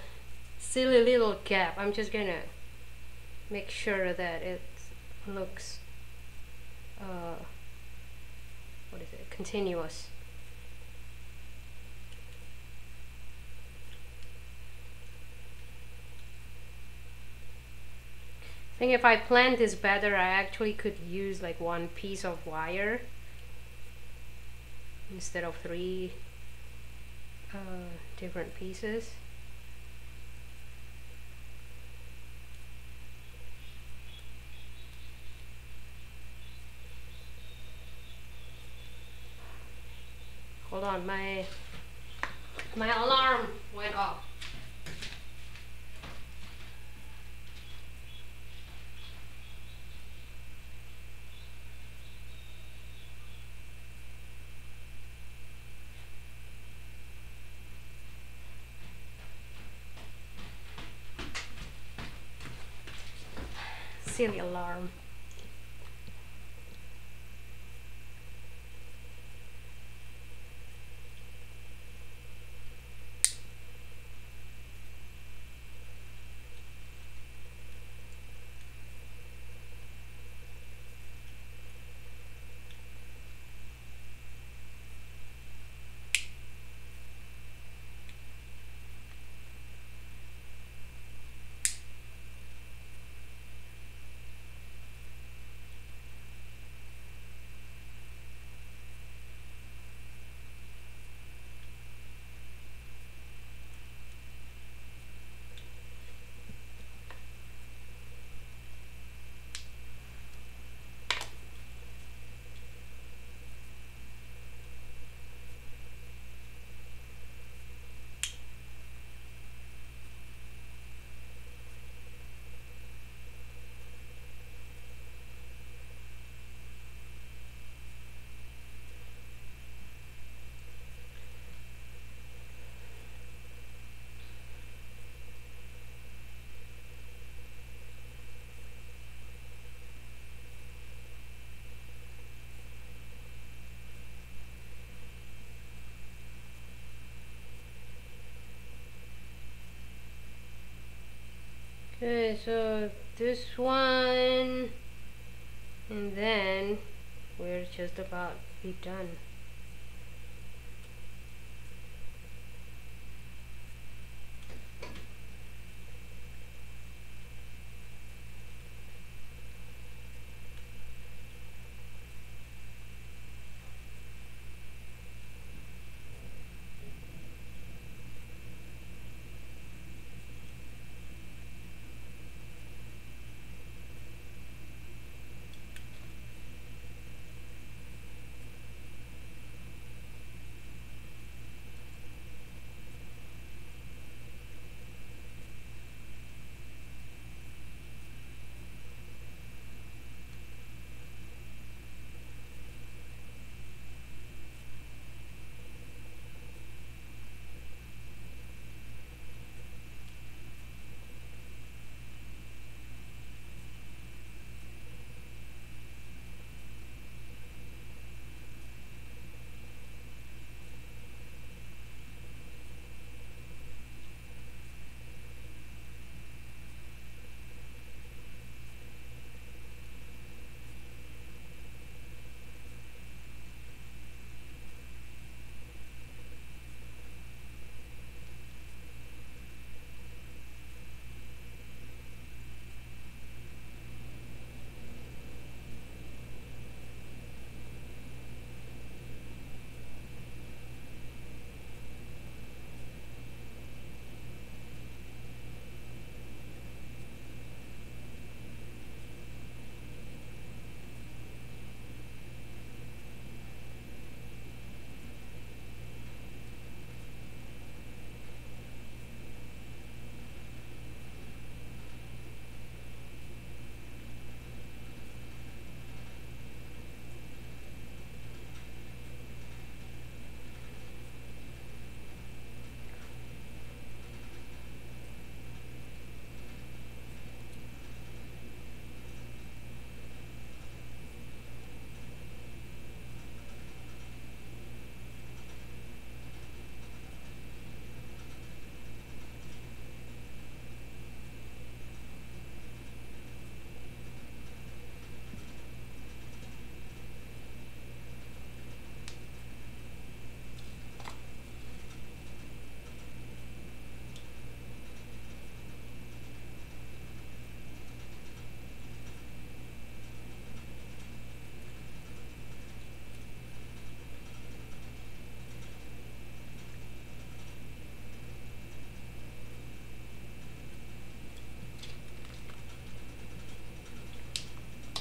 silly little gap, I'm just gonna make sure that it looks what is it, continuous. I think if I planned this better, I actually could use like one piece of wire instead of three different pieces. Hold on, my alarm went off. silly alarm. Okay, so this one, and then we're just about to be done.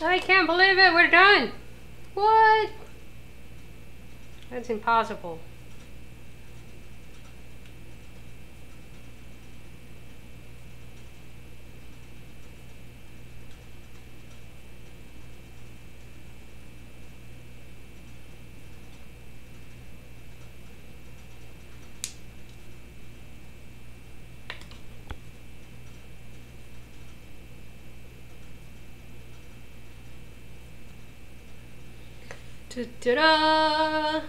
I can't believe it, we're done! What? That's impossible. Ta-da!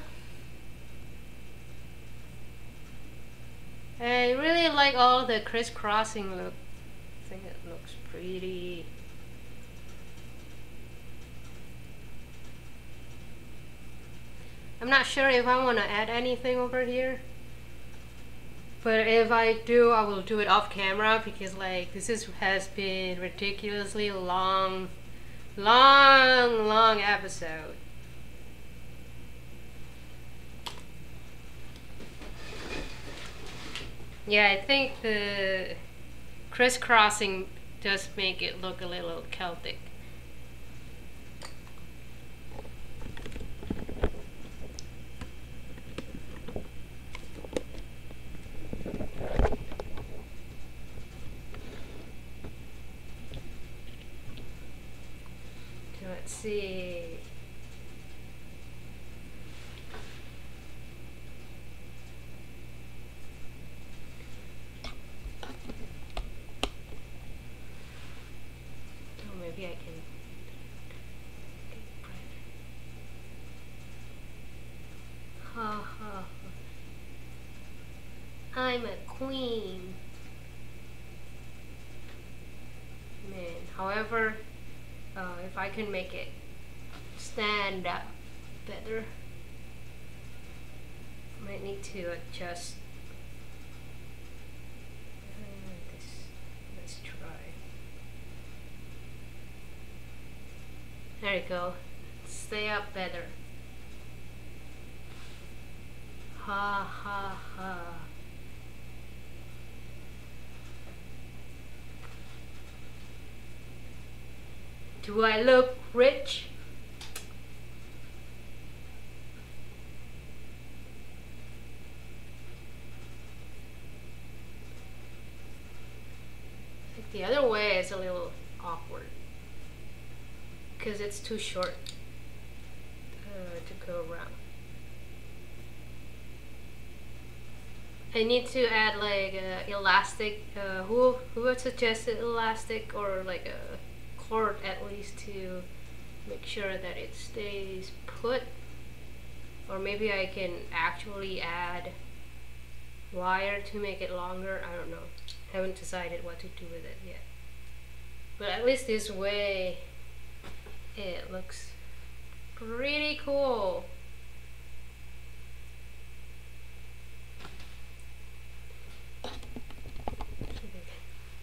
I really like all the crisscrossing look. I think it looks pretty. I'm not sure if I want to add anything over here, but if I do, I will do it off camera, because like this has been ridiculously long episode. Yeah, I think the crisscrossing does make it look a little Celtic. Let's see. Oh, maybe I can. Ha ha. I'm a queen. Man, however, if I can make it stand up better, I might need to adjust this. Let's try. There you go. Stay up better. Ha ha ha. Do I look rich? I think the other way is a little awkward because it's too short to go around. I need to add like elastic. Who would suggest elastic, or like a cord at least, to make sure that it stays put? Or maybe I can actually add wire to make it longer. I don't know. Haven't decided what to do with it yet. But at least this way it looks pretty cool.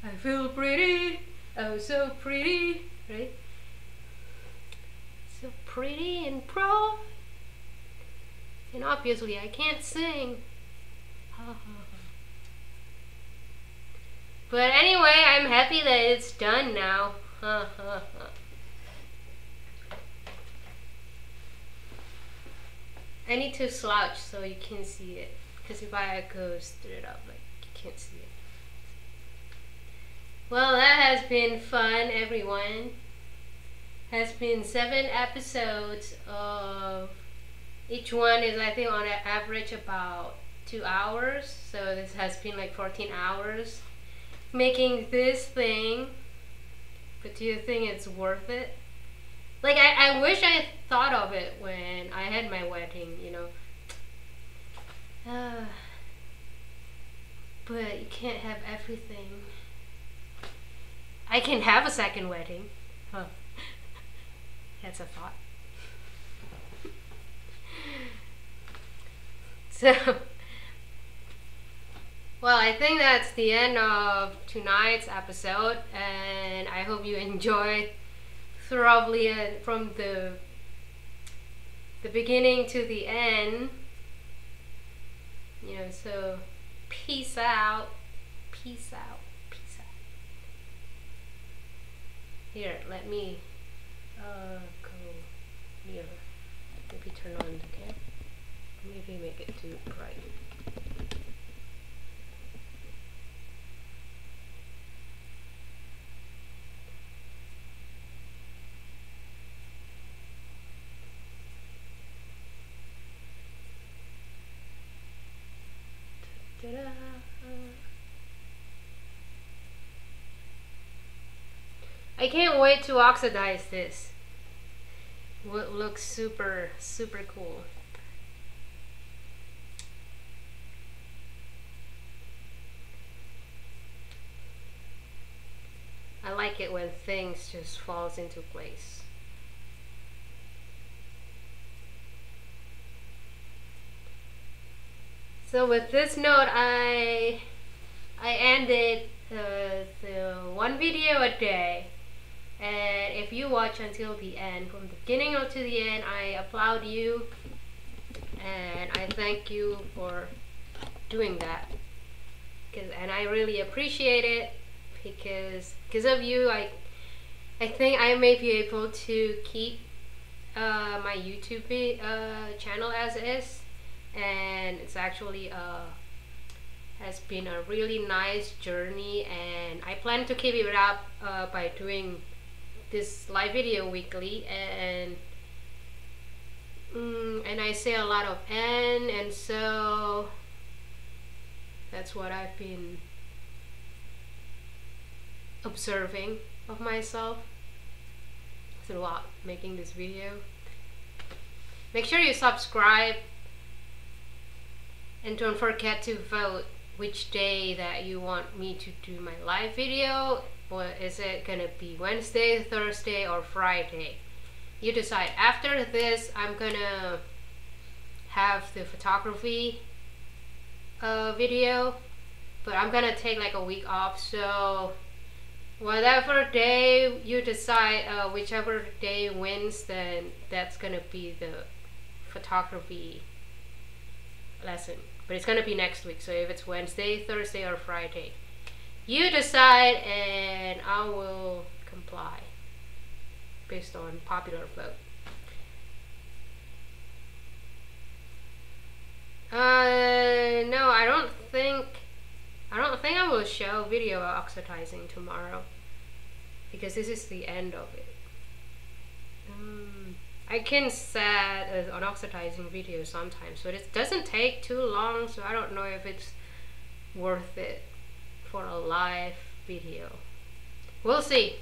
I feel pretty, oh so pretty, right? So pretty and proud. And obviously I can't sing. But anyway, I'm happy that it's done now. I need to slouch so you can see it, because if I go straight up, like, you can't see it. Well, that has been fun, everyone. Has been 7 episodes of, each one is, I think, on an average about 2 hours. So this has been like 14 hours making this thing. But do you think it's worth it? Like, I wish I thought of it when I had my wedding, you know. But you can't have everything. I can have a second wedding. Huh. That's a thought. So, well, I think that's the end of tonight's episode, and I hope you enjoyed thoroughly from the beginning to the end. You know, so peace out, peace out, peace out. Here, let me go here. Maybe turn on the camera. Maybe make it too bright. Ta-da. I can't wait to oxidize this. would look super cool. I like it when things just falls into place. So with this note, I ended the one video a day, and if you watch until the end, from the beginning to the end, I applaud you and I thank you for doing that. And I really appreciate it because of you, I think I may be able to keep my YouTube channel as is, and it's actually has been a really nice journey, and I plan to keep it up by doing this live video weekly, and I say a lot of and so that's what I've been observing of myself throughout making this video. Make sure you subscribe and don't forget to vote which day that you want me to do my live video. Or is it gonna be Wednesday, Thursday, or Friday? You decide. After this, I'm gonna have the photography video, but I'm gonna take like a week off, so whatever day you decide, whichever day wins, then that's gonna be the photography lesson. But it's gonna be next week, so if it's Wednesday, Thursday, or Friday, you decide and I will comply based on popular vote. No, I don't think I will show video oxidizing tomorrow, because this is the end of it. I can set an oxidizing video sometimes, but it doesn't take too long, so I don't know if it's worth it for a live video. We'll see.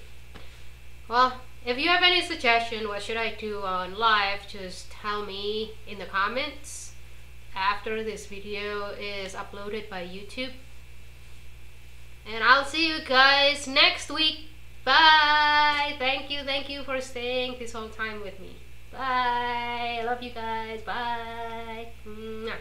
Well, if you have any suggestion what should I do on live, just tell me in the comments after this video is uploaded by YouTube. And I'll see you guys next week. Bye. Thank you for staying this whole time with me. Bye. I love you guys. Bye. Mwah.